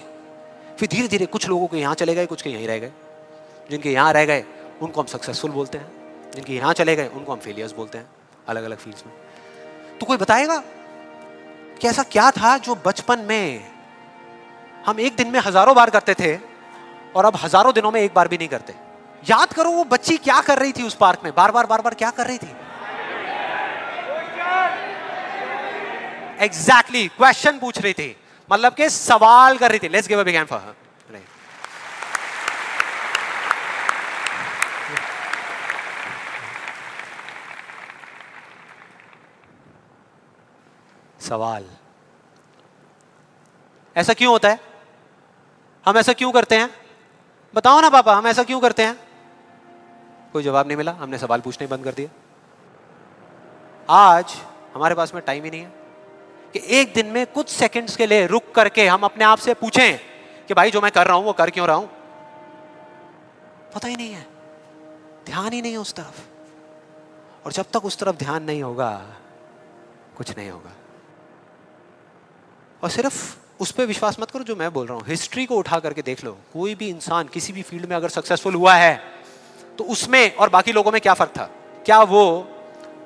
फिर धीरे धीरे कुछ लोगों के यहाँ चले गए, कुछ के यहीं रह गए। जिनके यहाँ रह गए उनको हम सक्सेसफुल बोलते हैं, जिनके यहाँ चले गए उनको हम फेलियर्स बोलते हैं, अलग अलग फील्ड्स में। तो कोई बताएगा कि ऐसा क्या था जो बचपन में हम एक दिन में हजारों बार करते थे और अब हजारों दिनों में एक बार भी नहीं करते? याद करो वो बच्ची क्या कर रही थी उस पार्क में, बार बार क्या कर रही थी? एग्जैक्टली क्वेश्चन पूछ रही थी, मतलब के सवाल कर रही थी। Let's give a big hand for her. सवाल, ऐसा क्यों होता है? हम ऐसा क्यों करते हैं? बताओ ना पापा, हम ऐसा क्यों करते हैं? कोई जवाब नहीं मिला, हमने सवाल पूछने बंद कर दिया। आज हमारे पास में टाइम ही नहीं है, कि एक दिन में कुछ सेकंड्स के लिए रुक करके हम अपने आप से पूछें कि भाई जो मैं कर रहा हूं वो कर क्यों रहा हूं? पता ही नहीं है, ध्यान ही नहीं है उस तरफ। और जब तक उस तरफ ध्यान नहीं होगा कुछ नहीं होगा। और सिर्फ उस पर विश्वास मत करो जो मैं बोल रहा हूं, हिस्ट्री को उठा करके देख लो। कोई भी इंसान किसी भी फील्ड में अगर सक्सेसफुल हुआ है तो उसमें और बाकी लोगों में क्या फर्क था? क्या वो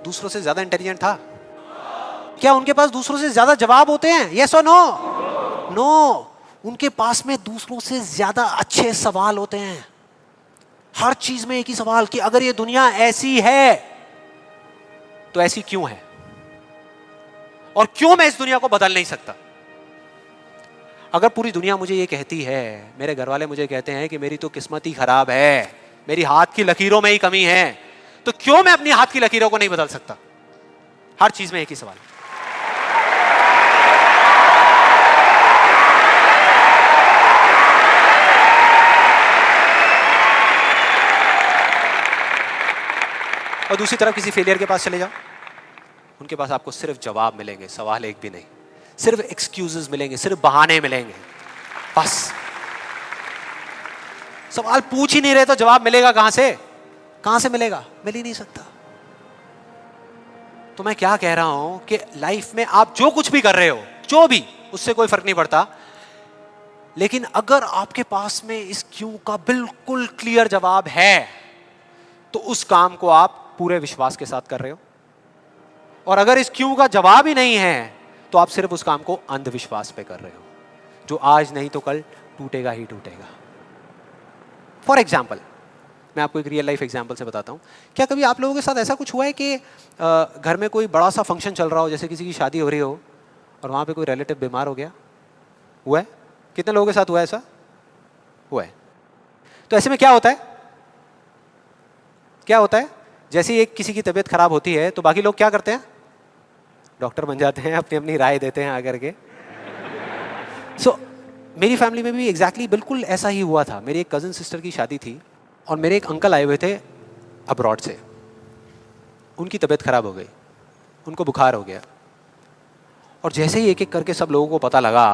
दूसरों से ज्यादा इंटेलिजेंट था? क्या उनके पास दूसरों से ज्यादा जवाब होते हैं? यस और नो? नो। उनके पास में दूसरों से ज्यादा अच्छे सवाल होते हैं। हर चीज में एक ही सवाल कि अगर ये दुनिया ऐसी है तो ऐसी क्यों है, और क्यों मैं इस दुनिया को बदल नहीं सकता? अगर पूरी दुनिया मुझे ये कहती है, मेरे घर वाले मुझे कहते हैं कि मेरी तो किस्मत ही खराब है, मेरी हाथ की लकीरों में ही कमी है, तो क्यों मैं अपनी हाथ की लकीरों को नहीं बदल सकता? हर चीज में एक ही सवाल। और दूसरी तरफ किसी फेलियर के पास चले जाओ, उनके पास आपको सिर्फ जवाब मिलेंगे, सवाल एक भी नहीं। सिर्फ एक्सक्यूजेस मिलेंगे, सिर्फ बहाने मिलेंगे, बस। सवाल पूछ ही नहीं रहे तो जवाब मिलेगा कहां से? कहां से मिलेगा? मिल ही नहीं सकता। तो मैं क्या कह रहा हूं कि लाइफ में आप जो कुछ भी कर रहे हो, जो भी, उससे कोई फर्क नहीं पड़ता, लेकिन अगर आपके पास में इस क्यों का बिल्कुल क्लियर जवाब है तो उस काम को आप पूरे विश्वास के साथ कर रहे हो। और अगर इस क्यों का जवाब ही नहीं है तो आप सिर्फ उस काम को अंधविश्वास पे कर रहे हो, जो आज नहीं तो कल टूटेगा ही टूटेगा। फॉर एग्जाम्पल, मैं आपको एक रियल लाइफ एग्जाम्पल से बताता हूं। क्या कभी आप लोगों के साथ ऐसा कुछ हुआ है कि घर में कोई बड़ा सा फंक्शन चल रहा हो, जैसे किसी की शादी हो रही हो, और वहां पे कोई रिलेटिव बीमार हो गया? हुआ है? कितने लोगों के साथ हुआ है ऐसा? हुआ है। तो ऐसे में क्या होता है? क्या होता है? जैसे ही एक किसी की तबीयत खराब होती है तो बाकी लोग क्या करते हैं? डॉक्टर बन जाते हैं, अपनी अपनी राय देते हैं आकर के। मेरी फैमिली में भी एग्जैक्टली बिल्कुल ऐसा ही हुआ था। मेरी एक कज़न सिस्टर की शादी थी और मेरे एक अंकल आए हुए थे अब्रॉड से। उनकी तबीयत खराब हो गई, उनको बुखार हो गया, और जैसे ही एक एक करके सब लोगों को पता लगा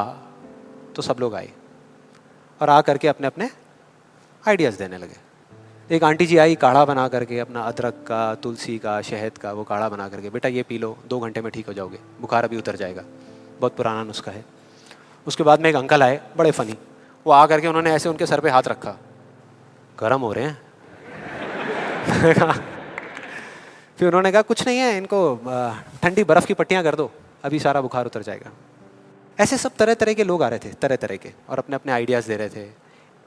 तो सब लोग आए और आ करके अपने अपने आइडियाज़ देने लगे। एक आंटी जी आई, काढ़ा बना करके, अपना अदरक का, तुलसी का, शहद का वो काढ़ा बना करके, बेटा ये पी लो, 2 घंटे में ठीक हो जाओगे, बुखार अभी उतर जाएगा, बहुत पुराना नुस्खा है। उसके बाद में एक अंकल आए, बड़े फनी, वो आ करके उन्होंने ऐसे उनके सर पे हाथ रखा, गर्म हो रहे हैं। फिर उन्होंने कहा कुछ नहीं है, इनको ठंडी बर्फ़ की पट्टियाँ कर दो, अभी सारा बुखार उतर जाएगा। ऐसे सब तरह तरह के लोग आ रहे थे, तरह तरह के, और अपने अपने आइडियाज़ दे रहे थे।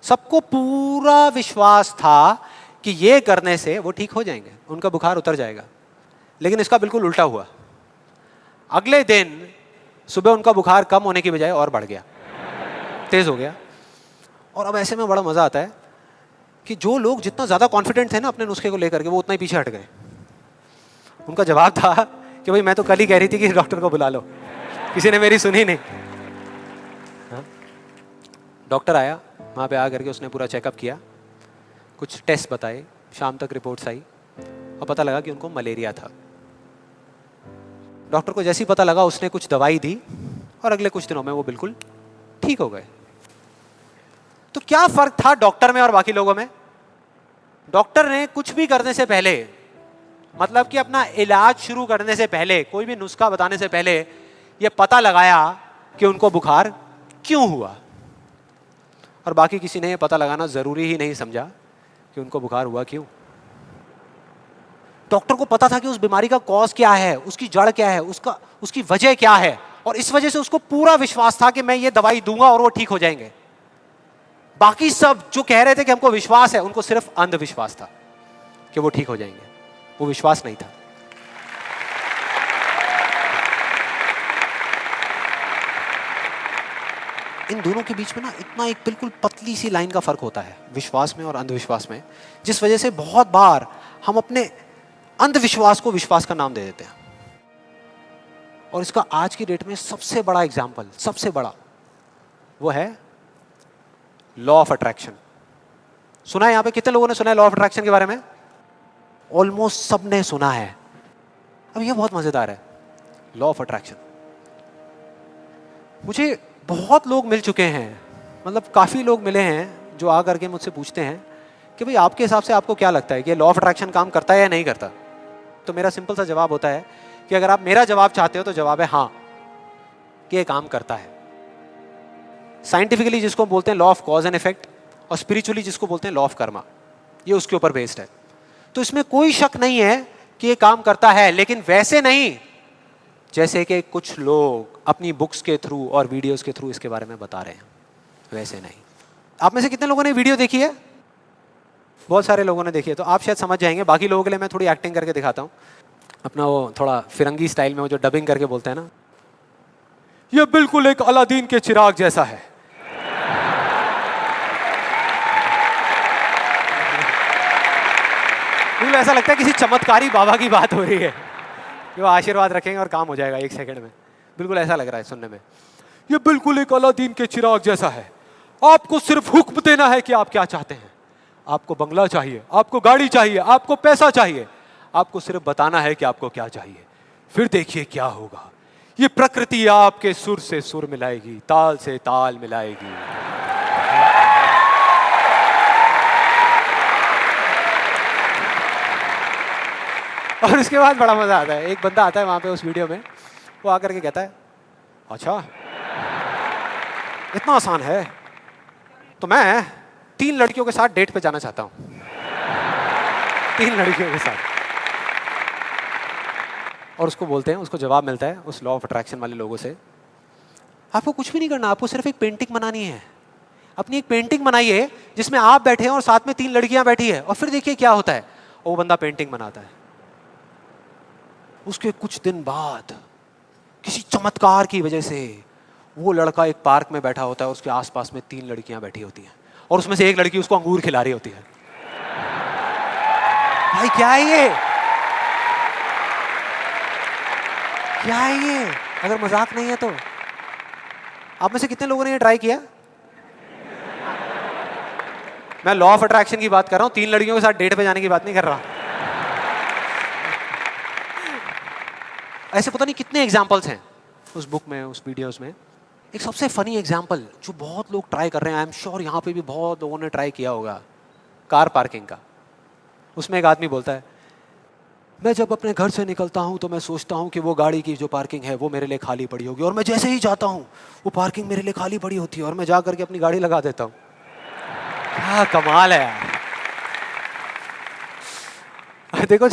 सबको पूरा विश्वास था कि ये करने से वो ठीक हो जाएंगे, उनका बुखार उतर जाएगा। लेकिन इसका बिल्कुल उल्टा हुआ। अगले दिन सुबह उनका बुखार कम होने की बजाय और बढ़ गया, तेज हो गया। और अब ऐसे में बड़ा मजा आता है कि जो लोग जितना ज्यादा कॉन्फिडेंट थे ना अपने नुस्खे को लेकर के, वो उतना ही पीछे हट गए। उनका जवाब था कि भाई मैं तो कल ही कह रही थी कि डॉक्टर को बुला लो, किसी ने मेरी सुनी नहीं। डॉक्टर आया, वहाँ पे आ करके उसने पूरा चेकअप किया, कुछ टेस्ट बताए, शाम तक रिपोर्ट्स आई और पता लगा कि उनको मलेरिया था। डॉक्टर को जैसे ही पता लगा उसने कुछ दवाई दी और अगले कुछ दिनों में वो बिल्कुल ठीक हो गए। तो क्या फर्क था डॉक्टर में और बाकी लोगों में? डॉक्टर ने कुछ भी करने से पहले, मतलब कि अपना इलाज शुरू करने से पहले, कोई भी नुस्खा बताने से पहले ये पता लगाया कि उनको बुखार क्यों हुआ, और बाकी किसी ने ये पता लगाना जरूरी ही नहीं समझा कि उनको बुखार हुआ क्यों। डॉक्टर को पता था कि उस बीमारी का कॉज क्या है, उसकी जड़ क्या है, उसकी वजह क्या है, और इस वजह से उसको पूरा विश्वास था कि मैं ये दवाई दूंगा और वो ठीक हो जाएंगे। बाकी सब जो कह रहे थे कि हमको विश्वास है, उनको सिर्फ अंधविश्वास था कि वो ठीक हो जाएंगे, वो विश्वास नहीं था। इन दोनों के बीच में ना इतना एक बिल्कुल पतली सी लाइन का फर्क होता है, विश्वास में और अंधविश्वास में, जिस वजह से बहुत बार हम अपने अंधविश्वास को विश्वास का नाम दे देते हैं। और इसका आज की डेट में सबसे बड़ा एग्जाम्पल, सबसे बड़ा, वो है लॉ ऑफ अट्रैक्शन। सुना है? यहां पे कितने लोगों ने सुना है लॉ ऑफ अट्रैक्शन के बारे में? ऑलमोस्ट सबने सुना है। अब ये बहुत मजेदार है, लॉ ऑफ अट्रैक्शन। मुझे बहुत लोग मिल चुके हैं, मतलब काफ़ी लोग मिले हैं जो आ करके मुझसे पूछते हैं कि भाई आपके हिसाब से आपको क्या लगता है कि लॉ ऑफ अट्रैक्शन काम करता है या नहीं करता। तो मेरा सिंपल सा जवाब होता है कि अगर आप मेरा जवाब चाहते हो तो जवाब है हाँ, कि ये काम करता है। साइंटिफिकली जिसको बोलते हैं law of cause and effect, और स्पिरिचुअली जिसको बोलते हैं लॉ ऑफ कर्मा, ये उसके ऊपर बेस्ड है। तो इसमें कोई शक नहीं है कि ये काम करता है, लेकिन वैसे नहीं जैसे कि कुछ लोग अपनी बुक्स के थ्रू और वीडियोस के थ्रू इसके बारे में बता रहे हैं, वैसे नहीं। आप में से कितने लोगों ने वीडियो देखी है? बहुत सारे लोगों ने देखी है, तो आप शायद समझ जाएंगे। बाकी लोगों के लिए मैं थोड़ी एक्टिंग करके दिखाता हूँ, अपना वो थोड़ा फिरंगी स्टाइल में, वो जो डबिंग करके बोलते हैं ना, ये बिल्कुल एक अलादीन के चिराग जैसा है। बिल्कुल ऐसा लगता है किसी चमत्कारी बाबा की बात हो रही है, कि वो आशीर्वाद रखेंगे और काम हो जाएगा 1 सेकंड में। बिल्कुल ऐसा लग रहा है सुनने में। ये बिल्कुल एक अलादीन के चिराग जैसा है, आपको सिर्फ हुक्म देना है कि आप क्या चाहते हैं। आपको बंगला चाहिए, आपको गाड़ी चाहिए, आपको पैसा चाहिए, आपको सिर्फ बताना है कि आपको क्या चाहिए, फिर देखिए क्या होगा। ये प्रकृति आपके सुर से सुर मिलाएगी, ताल से ताल मिलाएगी। और उसके बाद बड़ा मजा आता है। एक बंदा आता है वहां पे उस वीडियो में, वो आकर के कहता है अच्छा इतना आसान है, तो मैं 3 लड़कियों के साथ डेट पे जाना चाहता हूं। 3 लड़कियों के साथ। और उसको बोलते हैं, उसको जवाब मिलता है उस लॉ ऑफ अट्रैक्शन वाले लोगों से, आपको कुछ भी नहीं करना, आपको सिर्फ एक पेंटिंग बनानी है। अपनी एक पेंटिंग बनाइए जिसमें आप बैठे हैं और साथ में 3 लड़कियां बैठी है, और फिर देखिए क्या होता है। वो बंदा पेंटिंग बनाता है। उसके कुछ दिन बाद किसी चमत्कार की वजह से वो लड़का एक पार्क में बैठा होता है, उसके आसपास में 3 लड़कियां बैठी होती हैं, और उसमें से एक लड़की उसको अंगूर खिला रही होती है। भाई क्या है ये? क्या है ये? अगर मजाक नहीं है तो आप में से कितने लोगों ने ये ट्राई किया? मैं लॉ ऑफ अट्रैक्शन की बात कर रहा हूं, 3 लड़कियों के साथ डेट पे जाने की बात नहीं कर रहा। ऐसे पता नहीं कितने एग्जाम्पल्स हैं उस बुक में, उस वीडियोस में। एक सबसे फनी एग्जाम्पल जो बहुत लोग ट्राई कर रहे हैं, आई एम श्योर यहाँ पे भी बहुत लोगों ने ट्राई किया होगा, कार पार्किंग का। उसमें एक आदमी बोलता है, मैं जब अपने घर से निकलता हूँ तो मैं सोचता हूँ कि वो गाड़ी की जो पार्किंग है वो मेरे लिए खाली पड़ी होगी, और मैं जैसे ही जाता हूँ वो पार्किंग मेरे लिए खाली पड़ी होती है, और मैं जा करके अपनी गाड़ी लगा देता हूँ। क्या कमाल है यार। देखो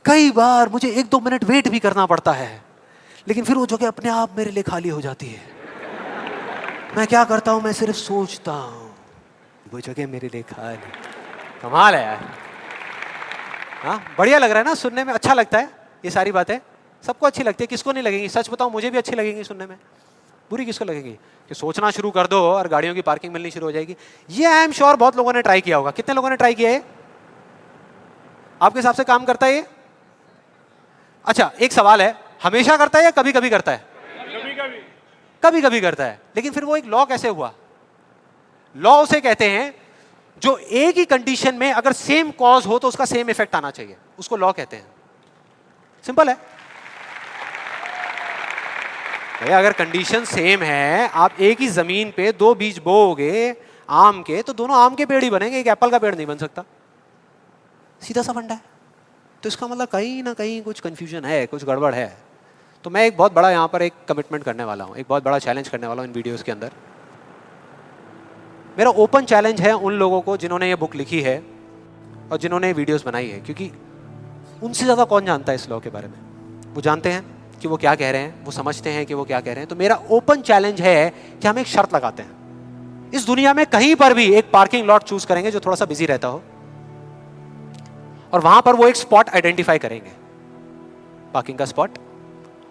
कई बार मुझे 1-2 मिनट वेट भी करना पड़ता है, लेकिन फिर वो जगह अपने आप मेरे लिए खाली हो जाती है। मैं क्या करता हूँ, मैं सिर्फ सोचता हूँ वो जगह मेरे लिए खाली। कमाल है यार। हाँ, बढ़िया लग रहा है ना सुनने में, अच्छा लगता है। ये सारी बातें सबको अच्छी लगती है, किसको नहीं लगेंगी? सच बताऊं, मुझे भी अच्छी लगेंगी सुनने में। बुरी किसको लगेगी? कि सोचना शुरू कर दो और गाड़ियों की पार्किंग मिलनी शुरू हो जाएगी। ये आई एम श्योर बहुत लोगों ने ट्राई किया होगा। कितने लोगों ने ट्राई किया है? आपके हिसाब से काम करता है ये? अच्छा, एक सवाल है, हमेशा करता है या कभी कभी करता है? कभी कभी करता है। लेकिन फिर वो एक लॉ कैसे हुआ? लॉ उसे कहते हैं जो एक ही कंडीशन में अगर सेम कॉज हो तो उसका सेम इफेक्ट आना चाहिए, उसको लॉ कहते हैं। सिंपल है भैया। अगर कंडीशन सेम है, आप एक ही जमीन पे 2 बीज बोओगे आम के, तो दोनों आम के पेड़ ही बनेंगे, एक एप्पल का पेड़ नहीं बन सकता। सीधा सा फंडा है। तो इसका मतलब कहीं ना कहीं कुछ कंफ्यूजन है, कुछ गड़बड़ है। तो मैं एक बहुत बड़ा यहाँ पर एक कमिटमेंट करने वाला हूँ, एक बहुत बड़ा चैलेंज करने वाला हूँ इन वीडियोस के अंदर। मेरा ओपन चैलेंज है उन लोगों को जिन्होंने ये बुक लिखी है और जिन्होंने ये वीडियोस बनाई है, क्योंकि उनसे ज़्यादा कौन जानता है इस लॉ के बारे में। वो जानते हैं कि वो क्या कह रहे हैं, वो समझते हैं कि वो क्या कह रहे हैं। तो मेरा ओपन चैलेंज है कि हम एक शर्त लगाते हैं, इस दुनिया में कहीं पर भी एक पार्किंग लॉट चूज करेंगे जो थोड़ा सा बिजी रहता हो, और वहां पर वो एक स्पॉट आइडेंटिफाई करेंगे, पार्किंग का स्पॉट,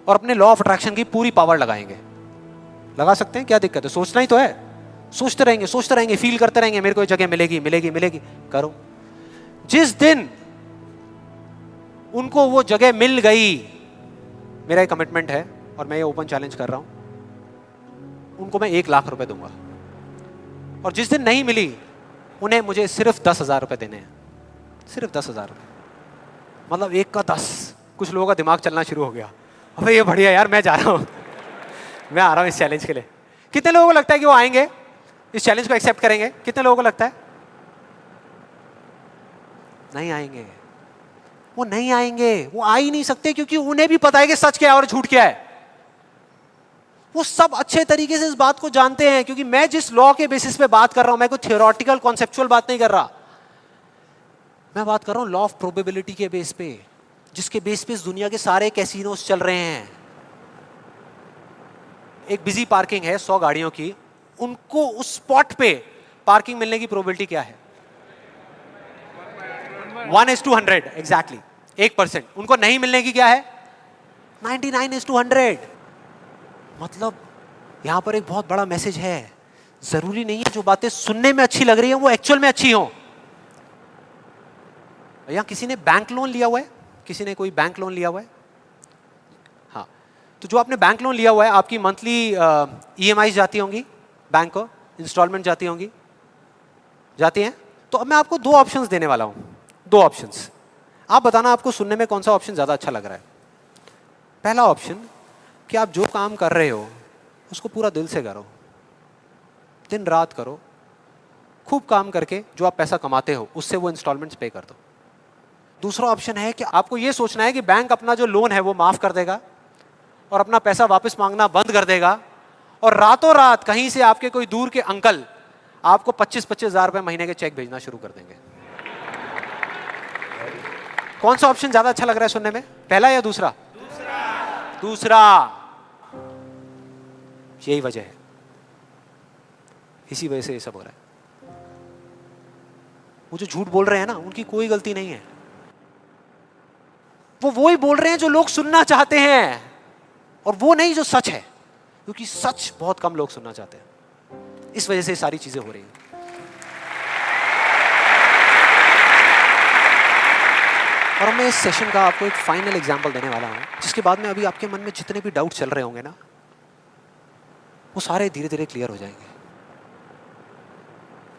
और अपने लॉ ऑफ अट्रैक्शन की पूरी पावर लगाएंगे। लगा सकते हैं, क्या दिक्कत है? सोचना ही तो है। सोचते रहेंगे, फील करते रहेंगे, मेरे को ये जगह मिलेगी मिलेगी मिलेगी। करो। जिस दिन उनको वो जगह मिल गई, मेरा एक कमिटमेंट है और मैं ये ओपन चैलेंज कर रहा हूं, उनको मैं 1 लाख रुपए दूंगा। और जिस दिन नहीं मिली, उन्हें मुझे सिर्फ 10,000 रुपए देने हैं। सिर्फ 10,000 रुपए, मतलब 1 का 10। कुछ लोगों का दिमाग चलना शुरू हो गया, अबे ये बढ़िया यार, मैं जा रहा हूं। मैं आ रहा हूं इस चैलेंज के लिए। कितने लोगों को लगता है कि वो आएंगे, इस चैलेंज को एक्सेप्ट करेंगे? कितने लोगों को लगता है नहीं आएंगे? वो नहीं आएंगे, वो आ ही नहीं सकते, क्योंकि उन्हें भी पता है कि सच क्या है और झूठ क्या है। वो सब अच्छे तरीके से इस बात को जानते हैं, क्योंकि मैं जिस लॉ के बेसिस पे बात कर रहा हूं, मैं कोई थियोरेटिकल कॉन्सेप्चुअल बात नहीं कर रहा, मैं बात कर रहा हूं लॉ ऑफ प्रोबेबिलिटी के बेस पे, जिसके बेस पे इस दुनिया के सारे कैसीनोस चल रहे हैं। एक बिजी पार्किंग है 100 गाड़ियों की, उनको उस स्पॉट पे पार्किंग मिलने की प्रोबेबिलिटी क्या है? 1:100 एग्जैक्टली, 1%। उनको नहीं मिलने की क्या है? 99:100। मतलब यहां पर एक बहुत बड़ा मैसेज है, जरूरी नहीं है जो बातें सुनने में अच्छी लग रही है वो एक्चुअल में अच्छी हो। यहां किसी ने बैंक लोन लिया हुआ है? किसी ने कोई बैंक लोन लिया हुआ है? हाँ, तो जो आपने बैंक लोन लिया हुआ है, आपकी मंथली EMI जाती होंगी बैंक को, इंस्टॉलमेंट जाती होंगी, जाती हैं? तो अब मैं आपको 2 ऑप्शंस देने वाला हूं, 2 ऑप्शंस। आप बताना आपको सुनने में कौन सा ऑप्शन ज्यादा अच्छा लग रहा है। पहला ऑप्शन कि आप जो काम कर रहे हो उसको पूरा दिल से करो, दिन रात करो, खूब काम करके जो आप पैसा कमाते हो उससे वो इंस्टॉलमेंट्स पे कर दो। दूसरा ऑप्शन है कि आपको ये सोचना है कि बैंक अपना जो लोन है वो माफ कर देगा और अपना पैसा वापस मांगना बंद कर देगा, और रातों रात कहीं से आपके कोई दूर के अंकल आपको 25-25 हजार रुपए महीने के चेक भेजना शुरू कर देंगे। कौन सा ऑप्शन ज्यादा अच्छा लग रहा है सुनने में, पहला या दूसरा? दूसरा। यही वजह है, इसी वजह से ये सब हो रहा है। वो जो झूठ बोल रहे हैं ना, उनकी कोई गलती नहीं है, वो ही बोल रहे हैं जो लोग सुनना चाहते हैं, और वो नहीं जो सच है, क्योंकि सच बहुत कम लोग सुनना चाहते हैं। इस वजह से सारी चीजें हो रही हैं। और मैं इस सेशन का आपको एक फाइनल एग्जांपल देने वाला हूं, जिसके बाद में अभी आपके मन में जितने भी डाउट चल रहे होंगे ना, वो सारे धीरे धीरे क्लियर हो जाएंगे।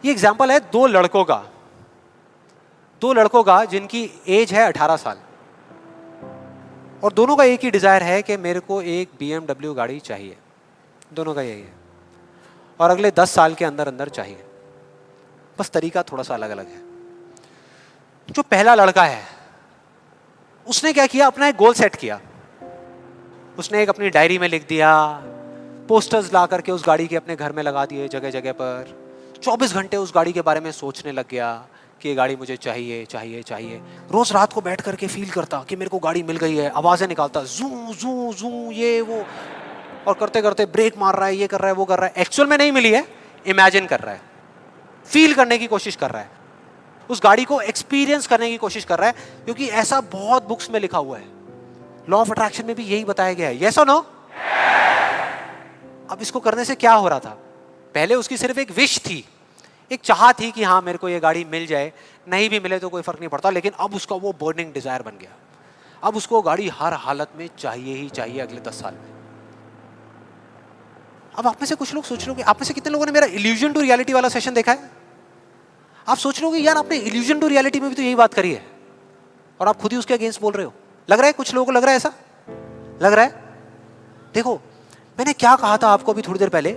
ये एग्जांपल है 2 लड़कों का, 2 लड़कों का जिनकी एज है 18 साल, और दोनों का एक ही डिजायर है कि मेरे को एक BMW गाड़ी चाहिए। दोनों का यही है, और अगले 10 साल के अंदर अंदर चाहिए, बस तरीका थोड़ा सा अलग अलग है। जो पहला लड़का है उसने क्या किया, अपना एक गोल सेट किया। उसने एक अपनी डायरी में लिख दिया, पोस्टर्स ला करके उस गाड़ी के अपने घर में लगा दिए जगह जगह पर। 24 घंटे उस गाड़ी के बारे में सोचने लग गया कि ये गाड़ी मुझे चाहिए चाहिए चाहिए। रोज रात को बैठ करके फील करता कि मेरे को गाड़ी मिल गई है, आवाजें निकालता, जू जू जू ये वो, और करते करते ब्रेक मार रहा है, ये कर रहा है, वो कर रहा है। एक्चुअल में नहीं मिली है, इमेजिन कर रहा है, फील करने की कोशिश कर रहा है, उस गाड़ी को एक्सपीरियंस करने की कोशिश कर रहा है, क्योंकि ऐसा बहुत बुक्स में लिखा हुआ है। लॉ ऑफ अट्रैक्शन में भी यही बताया गया है। यस और नो? अब इसको करने से क्या हो रहा था? पहले उसकी सिर्फ एक विश थी, एक चाह थी कि हाँ मेरे को ये गाड़ी मिल जाए, नहीं भी मिले तो कोई फर्क नहीं पड़ता, लेकिन अब उसका वो बर्निंग डिजायर बन गया। अब उसको गाड़ी हर हालत में चाहिए ही चाहिए अगले 10 साल में। अब आप में से कुछ लोग सोच रहे हो, आप में से कितने लोगों ने मेरा इल्यूजन टू रियलिटी वाला सेशन देखा है? आप सोच रहे हो कि यार आपने इल्यूजन टू रियलिटी में भी तो यही बात करी है, और आप खुद ही उसके अगेंस्ट बोल रहे हो। लग रहा है कुछ लोगों को, लग रहा है ऐसा लग रहा है। देखो मैंने क्या कहा था आपको अभी थोड़ी देर पहले,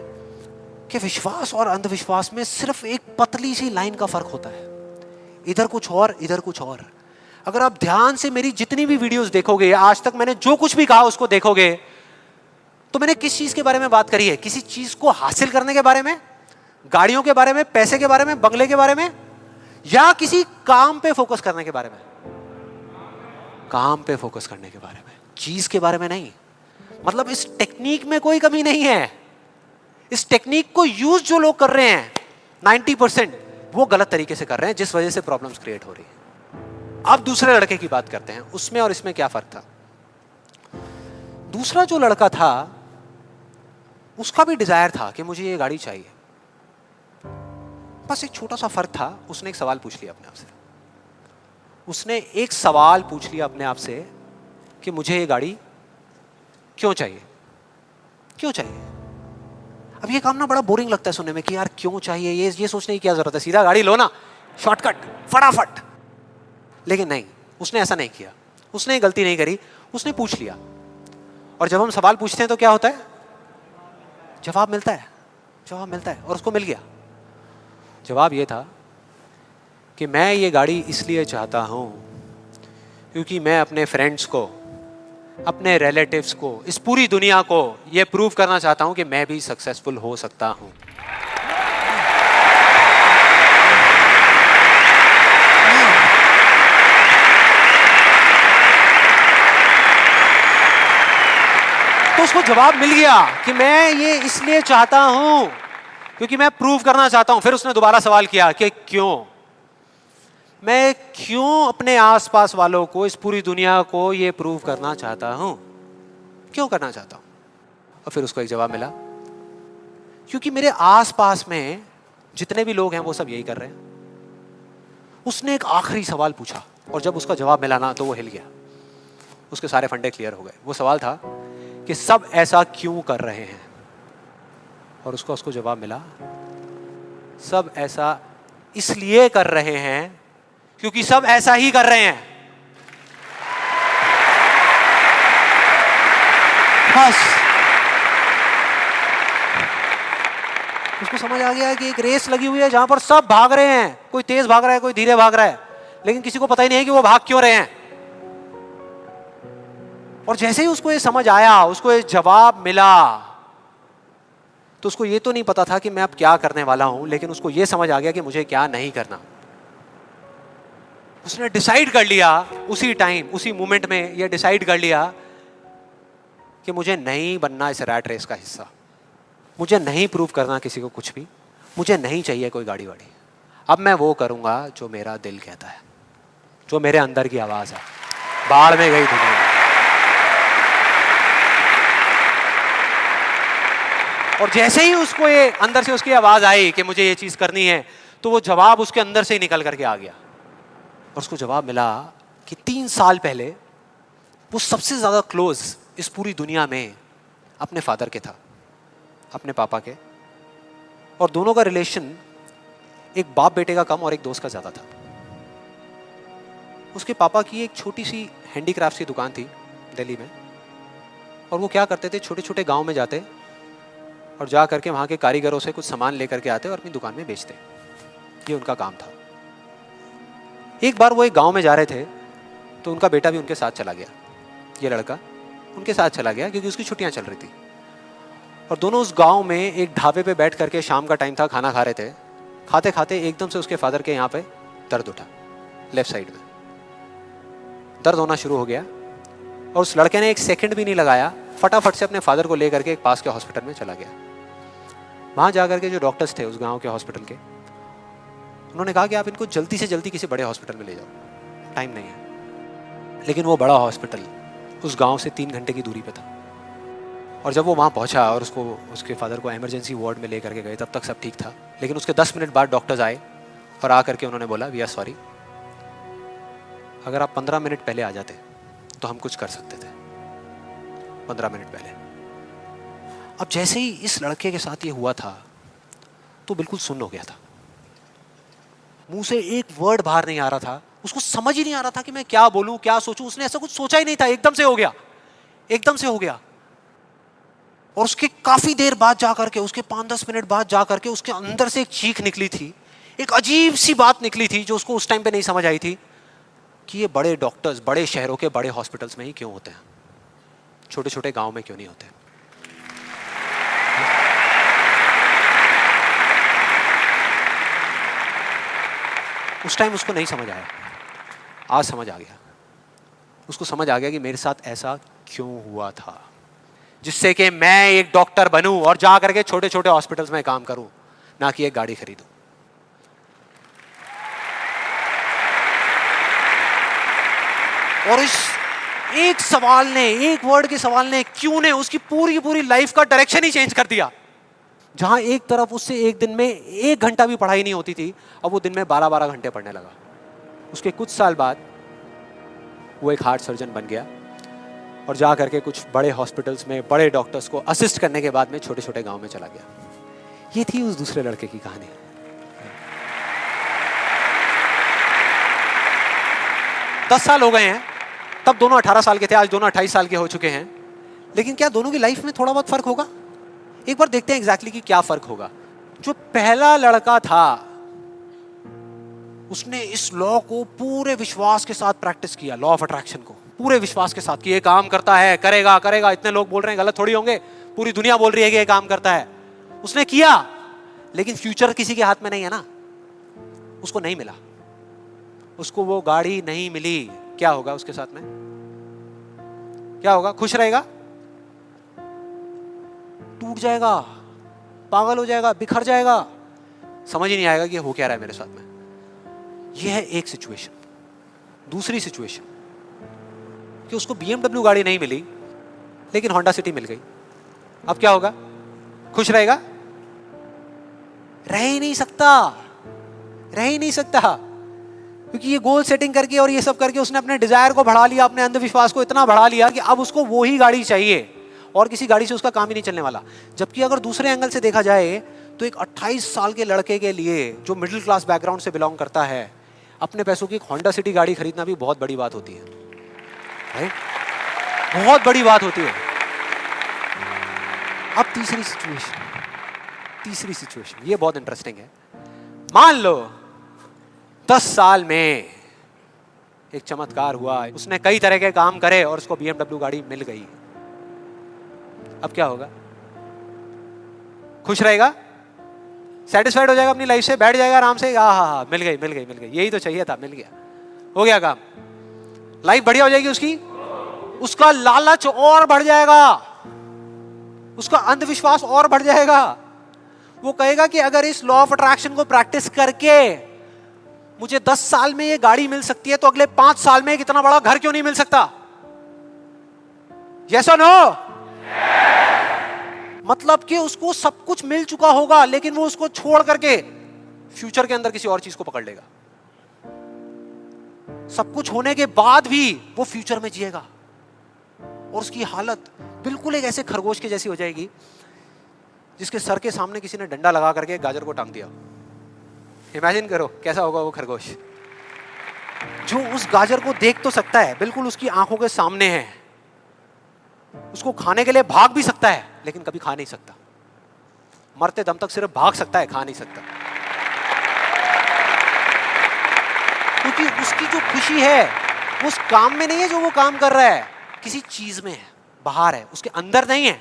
कि विश्वास और अंधविश्वास में सिर्फ एक पतली सी लाइन का फर्क होता है, इधर कुछ और इधर कुछ और। अगर आप ध्यान से मेरी जितनी भी वीडियोस देखोगे, आज तक मैंने जो कुछ भी कहा उसको देखोगे, तो मैंने किस चीज के बारे में बात करी है? किसी चीज को हासिल करने के बारे में, गाड़ियों के बारे में, पैसे के बारे में, बंगले के बारे में, या किसी काम पे फोकस करने के बारे में? काम पे फोकस करने के बारे में, चीज के बारे में नहीं। मतलब इस टेक्निक में कोई कमी नहीं है। इस टेक्निक को यूज जो लोग कर रहे हैं 90% वो गलत तरीके से कर रहे हैं, जिस वजह से प्रॉब्लम्स क्रिएट हो रही है। अब दूसरे लड़के की बात करते हैं, उसमें और इसमें क्या फर्क था। दूसरा जो लड़का था उसका भी डिजायर था कि मुझे ये गाड़ी चाहिए, बस एक छोटा सा फर्क था। उसने एक सवाल पूछ लिया अपने आप से, उसने एक सवाल पूछ लिया अपने आप से कि मुझे ये गाड़ी क्यों चाहिए, क्यों चाहिए। अब ये काम ना बड़ा बोरिंग लगता है सुनने में कि यार क्यों चाहिए, ये सोचने की क्या जरूरत है, सीधा गाड़ी लो ना, शॉर्टकट फटाफट। लेकिन नहीं, उसने ऐसा नहीं किया, उसने गलती नहीं करी, उसने पूछ लिया। और जब हम सवाल पूछते हैं तो क्या होता है, जवाब मिलता है, जवाब मिलता है, और उसको मिल गया। जवाब ये था कि मैं ये गाड़ी इसलिए चाहता हूँ क्योंकि मैं अपने फ्रेंड्स को, अपने रिलेटिव्स को, इस पूरी दुनिया को ये प्रूव करना चाहता हूँ कि मैं भी सक्सेसफुल हो सकता हूँ। तो उसको जवाब मिल गया कि मैं ये इसलिए चाहता हूं क्योंकि मैं प्रूव करना चाहता हूं। फिर उसने दोबारा सवाल किया कि क्यों, मैं क्यों अपने आसपास वालों को, इस पूरी दुनिया को ये प्रूव करना चाहता हूं, क्यों करना चाहता हूं? और फिर उसको एक जवाब मिला, क्योंकि मेरे आसपास में जितने भी लोग हैं वो सब यही कर रहे हैं। उसने एक आखिरी सवाल पूछा और जब उसका जवाब मिला ना तो वो हिल गया, उसके सारे फंडे क्लियर हो गए। वो सवाल था कि सब ऐसा क्यों कर रहे हैं, और उसको जवाब मिला, सब ऐसा इसलिए कर रहे हैं क्योंकि सब ऐसा ही कर रहे हैं। बस उसको समझ आ गया कि एक रेस लगी हुई है जहां पर सब भाग रहे हैं, कोई तेज भाग रहा है, कोई धीरे भाग रहा है, लेकिन किसी को पता ही नहीं है कि वो भाग क्यों रहे हैं। और जैसे ही उसको ये समझ आया, उसको ये जवाब मिला, तो उसको ये तो नहीं पता था कि मैं अब क्या करने वाला हूं, लेकिन उसको ये समझ आ गया कि मुझे क्या नहीं करना। उसने डिसाइड कर लिया उसी टाइम, उसी मोमेंट में ये डिसाइड कर लिया कि मुझे नहीं बनना इस रैट रेस का हिस्सा, मुझे नहीं प्रूव करना किसी को कुछ भी, मुझे नहीं चाहिए कोई गाड़ी वाड़ी। अब मैं वो करूंगा जो मेरा दिल कहता है, जो मेरे अंदर की आवाज है। बाढ़ में गई दुनिया। और जैसे ही उसको ये अंदर से उसकी आवाज आई कि मुझे ये चीज करनी है, तो वो जवाब उसके अंदर से ही निकल करके आ गया। और उसको जवाब मिला कि 3 साल पहले वो सबसे ज्यादा क्लोज इस पूरी दुनिया में अपने फादर के था, अपने पापा के, और दोनों का रिलेशन एक बाप बेटे का कम और एक दोस्त का ज्यादा था। उसके पापा की एक छोटी सी हैंडीक्राफ्ट की दुकान थी दिल्ली में, और वो क्या करते थे, छोटे छोटे गांव में जाते और जा करके वहाँ के कारीगरों से कुछ सामान लेकर के आते और अपनी दुकान में बेचते। ये उनका काम था। एक बार वो एक गांव में जा रहे थे तो उनका बेटा भी उनके साथ चला गया। ये लड़का उनके साथ चला गया क्योंकि उसकी छुट्टियां चल रही थी, और दोनों उस गांव में एक ढाबे पे बैठ करके, शाम का टाइम था, खाना खा रहे थे। खाते खाते एकदम से उसके फादर के यहाँ पे दर्द उठा, लेफ्ट साइड में दर्द होना शुरू हो गया, और उस लड़के ने एक सेकंड भी नहीं लगाया, फटाफट से अपने फादर को लेकर के एक पास के हॉस्पिटल में चला गया। वहां जाकर के जो डॉक्टर्स थे उस गांव के हॉस्पिटल के, उन्होंने कहा कि आप इनको जल्दी से जल्दी किसी बड़े हॉस्पिटल में ले जाओ, टाइम नहीं है। लेकिन वो बड़ा हॉस्पिटल उस गांव से 3 घंटे की दूरी पे था। और जब वो वहां पहुंचा और उसको, उसके फादर को इमरजेंसी वार्ड में लेकर के गए, तब तक सब ठीक था। लेकिन उसके 10 मिनट बाद डॉक्टर्स आए और आकर के उन्होंने बोला, वी आर सॉरी, अगर आप 15 मिनट पहले आ जाते तो हम कुछ कर सकते थे। 15 मिनट पहले। अब जैसे ही इस लड़के के साथ ये हुआ था तो बिल्कुल सुन्न हो गया था, मुंह से एक वर्ड बाहर नहीं आ रहा था, उसको समझ ही नहीं आ रहा था कि मैं क्या बोलूं, क्या सोचूं। उसने ऐसा कुछ सोचा ही नहीं था, एकदम से हो गया, एकदम से हो गया। और उसके काफी देर बाद जाकर के, उसके 5-10 मिनट बाद जाकर के उसके अंदर से एक चीख निकली थी, एक अजीब सी बात निकली थी जो उसको उस टाइम पे नहीं समझ आई थी कि ये बड़े डॉक्टर्स बड़े शहरों के बड़े हॉस्पिटल्स में ही क्यों होते हैं, छोटे छोटे गांव में क्यों नहीं होते। उस टाइम उसको नहीं समझ आया, आज समझ आ गया। उसको समझ आ गया कि मेरे साथ ऐसा क्यों हुआ था, जिससे कि मैं एक डॉक्टर बनूं और जा करके छोटे छोटे हॉस्पिटल्स में काम करूं, ना कि एक गाड़ी खरीदूं। और इस एक सवाल ने, एक वर्ड के सवाल ने, क्यों ने, उसकी पूरी पूरी लाइफ का डायरेक्शन ही चेंज कर दिया। जहां एक तरफ उससे एक दिन में 1 घंटा भी पढ़ाई नहीं होती थी, अब वो दिन में 12-12 घंटे पढ़ने लगा। उसके कुछ साल बाद वो एक हार्ट सर्जन बन गया और जा करके कुछ बड़े हॉस्पिटल्स में बड़े डॉक्टर्स को असिस्ट करने के बाद में छोटे छोटे गांव में चला गया। ये थी उस दूसरे लड़के की कहानी। 10 साल हो गए हैं, तब दोनों 18 साल के थे, आज दोनों 28 साल के हो चुके हैं। लेकिन क्या दोनों की लाइफ में थोड़ा बहुत फर्क होगा? एक बार देखते हैं एग्जैक्टली कि क्या फर्क होगा। जो पहला लड़का था उसने इस लॉ को पूरे विश्वास के साथ प्रैक्टिस किया, लॉ ऑफ अट्रैक्शन को पूरे विश्वास के साथ कि ये काम करता है, करेगा करेगा, इतने लोग बोल रहे हैं गलत थोड़ी होंगे, पूरी दुनिया बोल रही है कि ये काम करता है। उसने किया, लेकिन फ्यूचर किसी के हाथ में नहीं है ना, उसको नहीं मिला, उसको वो गाड़ी नहीं मिली। क्या होगा उसके साथ में? क्या होगा? खुश रहेगा? टूट जाएगा, पागल हो जाएगा, बिखर जाएगा, समझ ही नहीं आएगा कि हो क्या रहा है मेरे साथ में। यह है एक सिचुएशन। दूसरी सिचुएशन कि उसको BMW गाड़ी नहीं मिली लेकिन होंडा सिटी मिल गई। अब क्या होगा? खुश रहेगा? रह ही नहीं सकता, रह ही नहीं सकता, क्योंकि ये गोल सेटिंग करके और ये सब करके उसने अपने डिजायर को बढ़ा लिया, अपने अंधविश्वास को इतना बढ़ा लिया कि अब उसको वो ही गाड़ी चाहिए और किसी गाड़ी से उसका काम ही नहीं चलने वाला। जबकि अगर दूसरे एंगल से देखा जाए तो एक 28 साल के लड़के के लिए जो मिडिल क्लास बैकग्राउंड से बिलोंग करता है, अपने पैसों की एक होंडा सिटी गाड़ी खरीदना भी बहुत बड़ी बात होती है, राइट? बहुत बड़ी बात होती है। अब तीसरी सिचुएशन ये बहुत इंटरेस्टिंग है। मान लो 10 साल में एक चमत्कार हुआ, उसने कई तरह के काम करे और उसको BMW गाड़ी मिल गई। अब क्या होगा? खुश रहेगा? सेटिस्फाइड हो जाएगा अपनी लाइफ से, बैठ जाएगा आराम से, हाँ, मिल गई, यही तो चाहिए था, मिल गया, हो गया काम, लाइफ बढ़िया हो जाएगी उसकी। उसका लालच और बढ़ जाएगा, उसका अंधविश्वास और बढ़ जाएगा। वो कहेगा कि अगर इस लॉ ऑफ अट्रैक्शन को प्रैक्टिस करके मुझे 10 साल में ये गाड़ी मिल सकती है तो अगले 5 साल में एक इतना बड़ा घर क्यों नहीं मिल सकता? यस और नो? मतलब कि उसको सब कुछ मिल चुका होगा लेकिन वो उसको छोड़ करके फ्यूचर के अंदर किसी और चीज को पकड़ लेगा। सब कुछ होने के बाद भी वो फ्यूचर में जिएगा और उसकी हालत बिल्कुल एक ऐसे खरगोश के जैसी हो जाएगी जिसके सर के सामने किसी ने डंडा लगा करके गाजर को टांग दिया। इमेजिन करो कैसा होगा वो खरगोश, जो उस गाजर को देख तो सकता है, बिल्कुल उसकी आंखों के सामने है, उसको खाने के लिए भाग भी सकता है लेकिन कभी खा नहीं सकता, मरते दम तक सिर्फ भाग सकता है, खा नहीं सकता। क्योंकि उसकी जो खुशी है वो उस काम में नहीं है जो वो काम कर रहा है, किसी चीज में है, बाहर है, उसके अंदर नहीं है।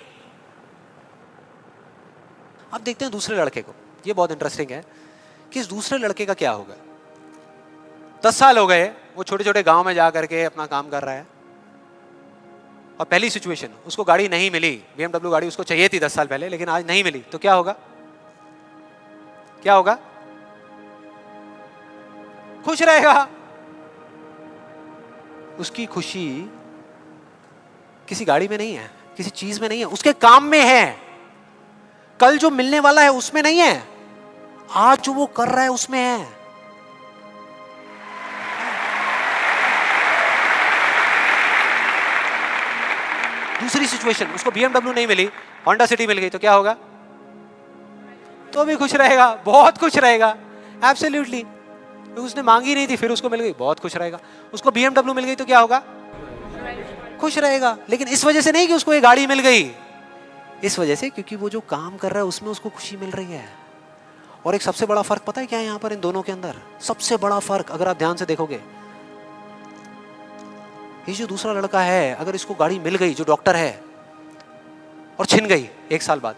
अब देखते हैं दूसरे लड़के को। ये बहुत इंटरेस्टिंग है कि इस दूसरे लड़के का क्या होगा। 10 साल हो गए, वो छोटे छोटे गांव में जा करके अपना काम कर रहा है और पहली सिचुएशन, उसको गाड़ी नहीं मिली, BMW गाड़ी उसको चाहिए थी 10 साल पहले लेकिन आज नहीं मिली, तो क्या होगा? क्या होगा? खुश रहेगा। उसकी खुशी किसी गाड़ी में नहीं है, किसी चीज में नहीं है, उसके काम में है। कल जो मिलने वाला है उसमें नहीं है, आज जो वो कर रहा है उसमें है। दूसरी सिचुएशन, उसको BMW नहीं मिली, होंडा सिटी मिल गई, तो क्या होगा? तो भी खुश रहेगा, बहुत खुश रहेगा, एब्सोल्युटली। उसने मांगी नहीं थी, फिर उसको मिल गई, बहुत खुश रहेगा। उसको BMW मिल गई तो क्या होगा? खुश रहेगा। लेकिन इस वजह से नहीं कि उसको ये गाड़ी मिल गई, इस वजह से क्योंकि वो जो काम कर रहा है उसमें उसको खुशी मिल रही है। और एक सबसे बड़ा फर्क पता है क्या है यहां पर इन दोनों के अंदर? सबसे बड़ा फर्क अगर आप ध्यान से देखोगे, ये जो दूसरा लड़का है, अगर इसको गाड़ी मिल गई, जो डॉक्टर है, और छिन गई 1 साल बाद,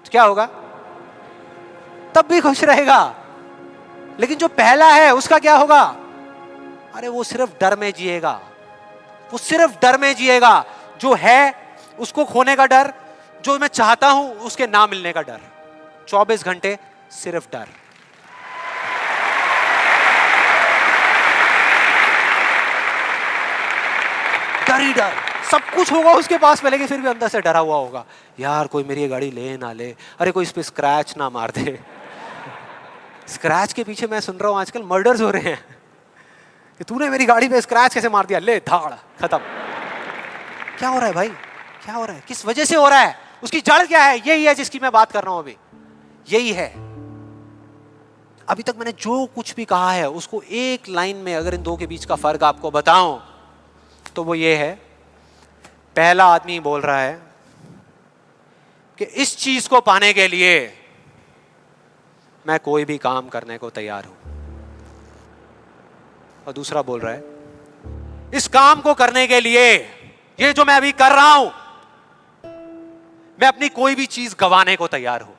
तो क्या होगा? तब भी खुश रहेगा। लेकिन जो पहला है उसका क्या होगा? अरे वो सिर्फ डर में जिएगा, वो सिर्फ डर में जिएगा। जो है उसको खोने का डर, जो मैं चाहता हूं उसके ना मिलने का डर, 24 घंटे सिर्फ डर। डर ही डर, सब कुछ होगा उसके पास में लेकिन फिर भी अंदर से डरा हुआ होगा, यार कोई मेरी गाड़ी ले ना ले, अरे कोई इस पे स्क्रैच ना मार दे। स्क्रैच के पीछे मैं सुन रहा हूं आजकल मर्डर्स हो रहे हैं कि तूने मेरी गाड़ी पे स्क्रैच कैसे मार दिया, ले धाड़, खत्म। क्या हो रहा है भाई? क्या हो रहा है? किस वजह से हो रहा है? उसकी जड़ क्या है? यही है जिसकी मैं बात कर रहा हूं अभी, यही है। अभी तक मैंने जो कुछ भी कहा है उसको एक लाइन में अगर इन दो के बीच का फर्क आपको बताऊं तो वो ये है, पहला आदमी बोल रहा है कि इस चीज को पाने के लिए मैं कोई भी काम करने को तैयार हूं। और दूसरा बोल रहा है, इस काम को करने के लिए, ये जो मैं अभी कर रहा हूं, मैं अपनी कोई भी चीज गंवाने को तैयार हूं।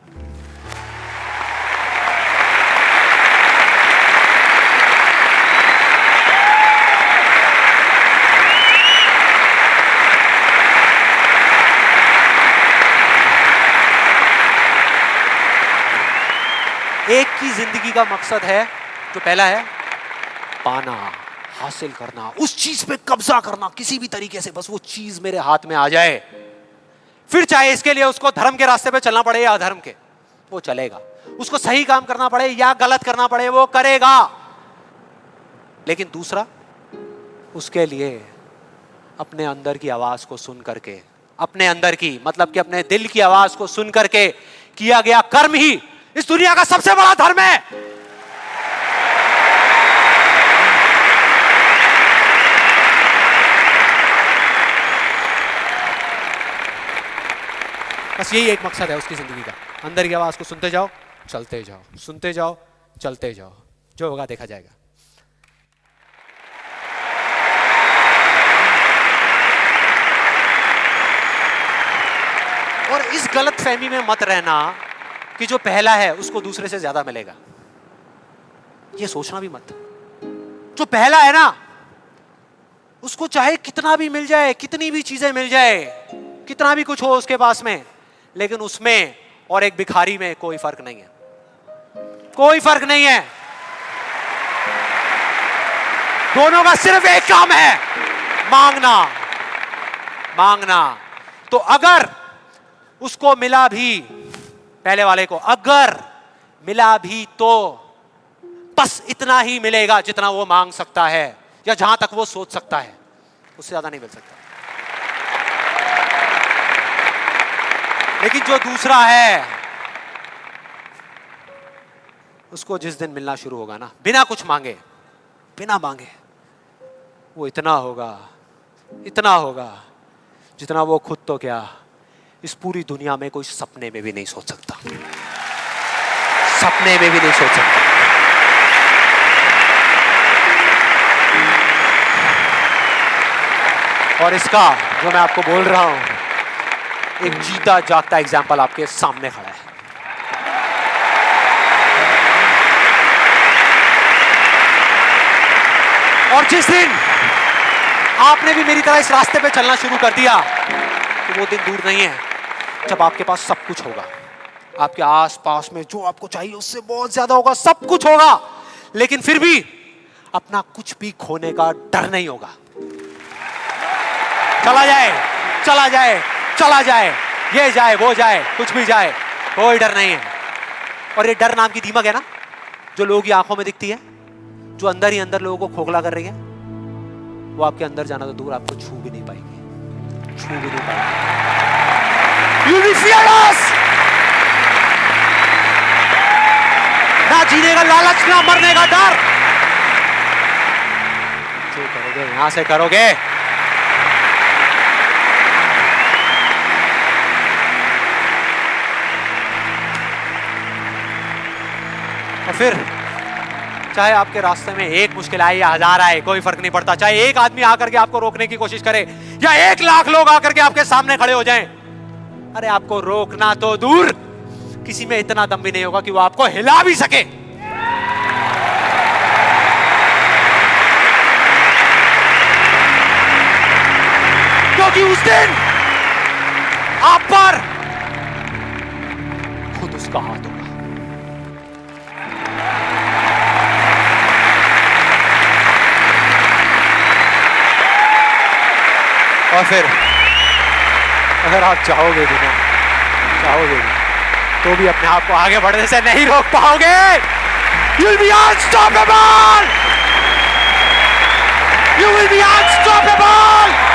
एक की जिंदगी का मकसद है, जो पहला है पाना, हासिल करना, उस चीज पे कब्जा करना किसी भी तरीके से, बस वो चीज मेरे हाथ में आ जाए। फिर चाहे इसके लिए उसको धर्म के रास्ते पे चलना पड़े या अधर्म के, वो चलेगा। उसको सही काम करना पड़े या गलत करना पड़े, वो करेगा। लेकिन दूसरा, उसके लिए अपने अंदर की आवाज को सुन करके, अपने अंदर की मतलब कि अपने दिल की आवाज को सुन करके किया गया कर्म ही इस दुनिया का सबसे बड़ा धर्म है। बस यही एक मकसद है उसकी जिंदगी का, अंदर की आवाज को सुनते जाओ, चलते जाओ, सुनते जाओ, चलते जाओ, जो होगा देखा जाएगा। और इस गलत फहमी में मत रहना कि जो पहला है उसको दूसरे से ज्यादा मिलेगा, ये सोचना भी मत। जो पहला है ना, उसको चाहे कितना भी मिल जाए, कितनी भी चीजें मिल जाए, कितना भी कुछ हो उसके पास में, लेकिन उसमें और एक भिखारी में कोई फर्क नहीं है, कोई फर्क नहीं है। दोनों का सिर्फ एक काम है, मांगना, मांगना। तो अगर उसको मिला भी, पहले वाले को अगर मिला भी, तो बस इतना ही मिलेगा जितना वो मांग सकता है या जहां तक वो सोच सकता है, उससे ज्यादा नहीं मिल सकता। लेकिन जो दूसरा है, उसको जिस दिन मिलना शुरू होगा ना, बिना कुछ मांगे, बिना मांगे, वो इतना होगा, इतना होगा जितना वो खुद तो क्या, इस पूरी दुनिया में कोई सपने में भी नहीं सोच सकता, सपने में भी नहीं सोच सकता। और इसका जो मैं आपको बोल रहा हूं, एक जीता जागता एग्जाम्पल आपके सामने खड़ा है। और जिस दिन आपने भी मेरी तरह इस रास्ते पे चलना शुरू कर दिया, तो वो दिन दूर नहीं है जब आपके पास सब कुछ होगा, आपके आसपास में जो आपको चाहिए उससे बहुत ज्यादा होगा, सब कुछ होगा, लेकिन फिर भी अपना कुछ भी खोने का डर नहीं होगा। चला जाए, चला जाए, चला जाए, ये जाए, वो जाए, कुछ भी जाए, कोई डर नहीं है। और ये डर नाम की दीमक है ना, जो लोगों की आंखों में दिखती है, जो अंदर ही अंदर लोगों को खोखला कर रही है, वो आपके अंदर जाना तो दूर, आपको छू भी नहीं पाएगी, छू भी नहीं पाएगी। You will be fearless। ना जीने का लालच, ना मरने का डर। जो करोगे यहां से करोगे। और फिर चाहे आपके रास्ते में एक मुश्किल आए या हजार आए, कोई फर्क नहीं पड़ता। चाहे एक आदमी आकर के आपको रोकने की कोशिश करे या 1 लाख लोग आकर के आपके सामने खड़े हो जाएं, अरे आपको रोकना तो दूर, किसी में इतना दम भी नहीं होगा कि वो आपको हिला भी सके। क्योंकि उस दिन आप पर खुद उसका हाथ होगा। और फिर अगर आप चाहोगे भी ना, चाहोगे भी, तो भी अपने आप को आगे बढ़ने से नहीं रोक पाओगे। You'll be unstoppable! You will be unstoppable!